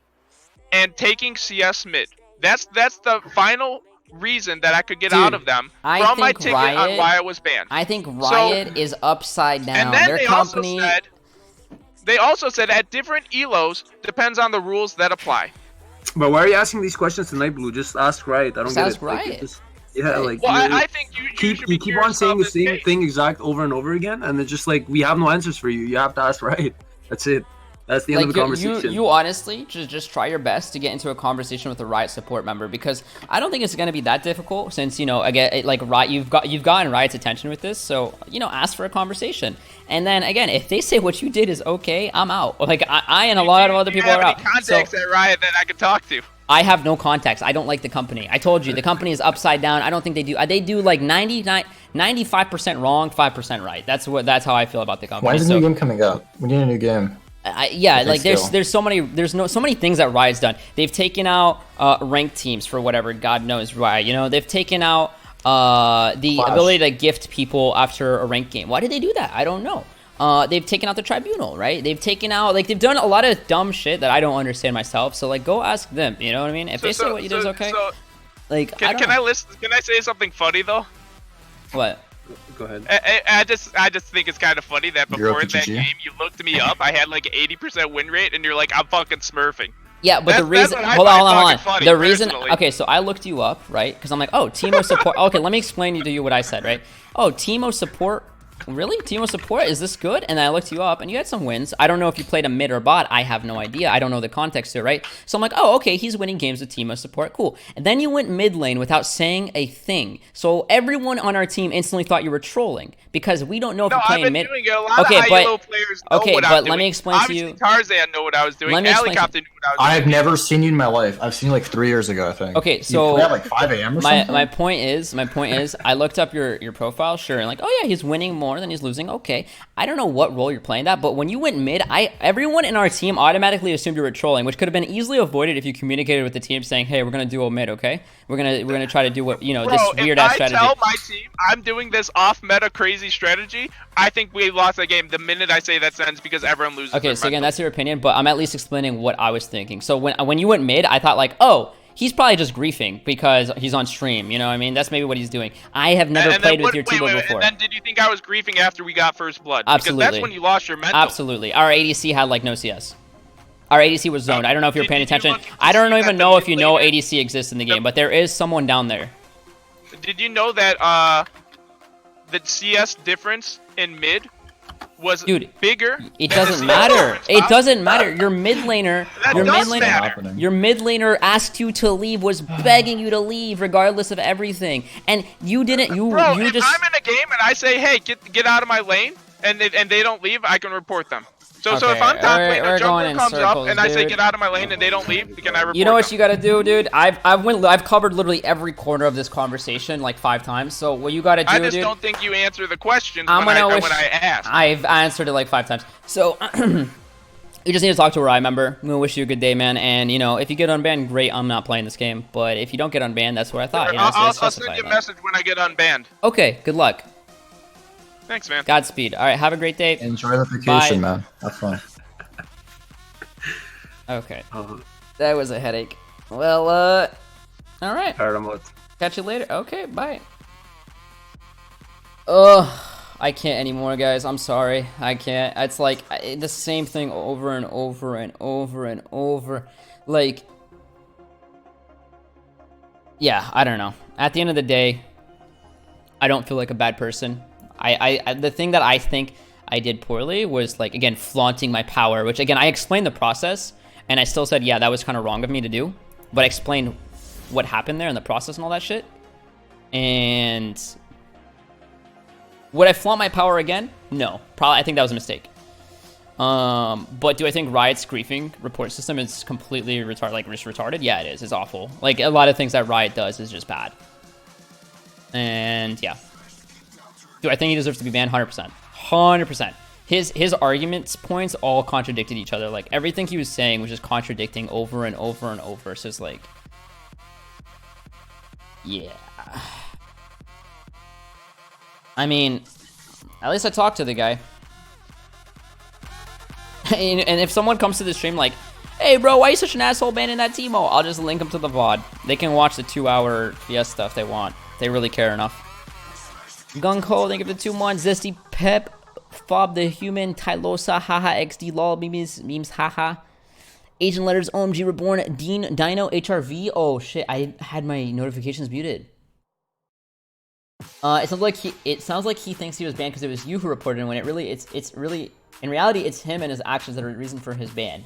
and taking CS mid. That's the final reason that I could get out of them from my ticket on why I was banned. I think Riot is upside down. And then Their company. They also said at different elos depends on the rules that apply. But why are you asking these questions to Nightblue? Just ask Riot. I don't get ask it. Riot. Well, I think you should keep on saying the same thing exact over and over again, and it's just like we have no answers for you. You have to ask Riot. That's it. That's the end of the conversation. You honestly just try your best to get into a conversation with a Riot support member, because I don't think it's gonna be that difficult, since again, like Riot, you've gotten Riot's attention with this, so ask for a conversation. And then again, if they say what you did is okay, I'm out. Like I and a lot of other people are out. Do you have any contacts at Riot that I could talk to? I have no contacts. I don't like the company. I told you, the company is upside down. I don't think they do. They do like 95% wrong, 5% right. That's how I feel about the company. When's the new game coming out? We need a new game. There's so many things that Riot's done. They've taken out ranked teams for whatever God knows why. They've taken out the ability to gift people after a ranked game. Why did they do that? I don't know. They've taken out the tribunal, right? They've taken out, they've done a lot of dumb shit that I don't understand myself. So go ask them. You know what I mean? If they say what you did is okay. Can I say something funny though? What? Go ahead. I just think it's kind of funny that before that game you looked me up. I had like 80% win rate, and you're like, I'm fucking smurfing. Yeah, but the reason, hold on. The reason, okay, so I looked you up, right? Because I'm like, oh, Teemo support. Okay, let me explain to you what I said, right? Oh, Teemo support. Really? Teemo support? Is this good? And then I looked you up, and you had some wins. I don't know if you played a mid or bot. I have no idea. I don't know the context here, right? So I'm like, oh, okay, he's winning games with Teemo support. Cool. And then you went mid lane without saying a thing. So everyone on our team instantly thought you were trolling, because we don't know if you're playing mid. Doing it. A lot of players know what I was doing. Let me explain to you. Tarzan know what I was doing. Alicopter knew what I was doing. I've never seen you in my life. I've seen you like 3 years ago, I think. Okay, so you play at like 5 a.m. or something? My point is, I looked up your profile, sure, and like, oh yeah, he's winning more than he's losing. Okay, I don't know what role you're playing that, but when you went mid, everyone in our team automatically assumed you were trolling, which could have been easily avoided if you communicated with the team saying, hey, we're gonna duo mid, okay? We're gonna try to do what this weird ass strategy. If I tell my team I'm doing this off meta crazy strategy, I think we lost the game the minute I say that sentence, because everyone loses. Okay, so again, that's your opinion, but I'm at least explaining what I was thinking. So when you went mid, I thought like, oh, he's probably just griefing because he's on stream. You know what I mean? That's maybe what he's doing. I have never played with your team before. And then did you think I was griefing after we got first blood? Absolutely. Because that's when you lost your mental. Absolutely. Our ADC had like no CS. Our ADC was zoned. I don't know if you're paying attention. I don't even know if you know ADC exists in the game, but there is someone down there. Did you know that the CS difference in mid was bigger? It doesn't matter. It doesn't matter. Your mid laner, your mid laner asked you to leave, was begging you to leave regardless of everything, and you didn't. If I'm in a game and I say, hey, get out of my lane, and they don't leave, I can report them. So if I'm top lane, a jungler comes up and I say get out of my lane and they don't leave, can I report You know what them? you gotta do, dude? I've covered literally every corner of this conversation like 5 times. So what you gotta do, I just don't think you answer the questions when I ask. I've answered it like 5 times. So you just need to talk to a Riot member. I'm gonna wish you a good day, man. And if you get unbanned, great. I'm not playing this game. But if you don't get unbanned, that's what I thought. I'll send you a message when I get unbanned. Okay. Good luck. Thanks, man. Godspeed. All right, have a great day. Enjoy the vacation, man. Have fun. Okay. That was a headache. Well, all right. Paramount. Catch you later. Okay, bye. Ugh. I can't anymore, guys. I'm sorry. I can't. It's like the same thing over and over and over and over. Like, yeah, I don't know. At the end of the day, I don't feel like a bad person. The thing that I think I did poorly was, like, again, flaunting my power, which, again, I explained the process, and I still said, yeah, that was kind of wrong of me to do. But I explained what happened there in the process and all that shit. And would I flaunt my power again? No. Probably, I think that was a mistake. But do I think Riot's griefing report system is completely retarded? Like, retarded? Yeah, it is. It's awful. Like, a lot of things that Riot does is just bad. And, yeah. Do I think he deserves to be banned? 100%. 100%. His arguments points all contradicted each other. Like, everything he was saying was just contradicting over and over and over. So it's like, yeah. I mean, at least I talked to the guy. And if someone comes to the stream like, hey bro, why are you such an asshole banning that Teemo? I'll just link them to the VOD. They can watch the 2-hour VS stuff they want. They really care enough. Gung-Ho, thank you for the 2 months. Zesty Pep, Fob the Human, Tylosa, haha, XD, lol, memes, haha. Agent Letters, OMG Reborn, Dean, Dino, HRV. Oh shit, I had my notifications muted. It sounds like he thinks he was banned because it was you who reported, and when it's really in reality it's him and his actions that are the reason for his ban.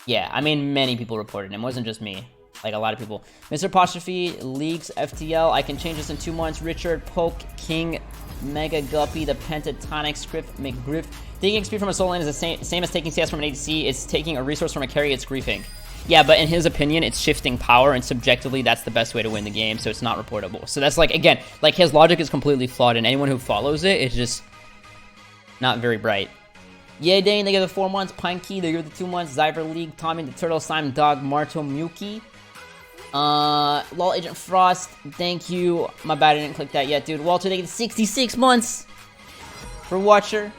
Yeah, I mean many people reported him. It wasn't just me. Like a lot of people. Mr. Apostrophe, Leagues, FTL. I can change this in 2 months. Richard, Poke, King, Mega Guppy, the Pentatonic, Script, McGriff. Taking XP from a soul lane is the same as taking CS from an ADC. It's taking a resource from a carry. It's griefing. Yeah, but in his opinion, it's shifting power, and subjectively, that's the best way to win the game, so it's not reportable. So that's like, again, like his logic is completely flawed, and anyone who follows it is just not very bright. Yay, Dane, they give the 4 months. Pinekey, they give the 2 months. Zyver League, Tommy the Turtle, Slime Dog, Marto Muki. LOL Agent Frost, thank you. My bad, I didn't click that yet, dude. Walter, they get 66 months for Watcher.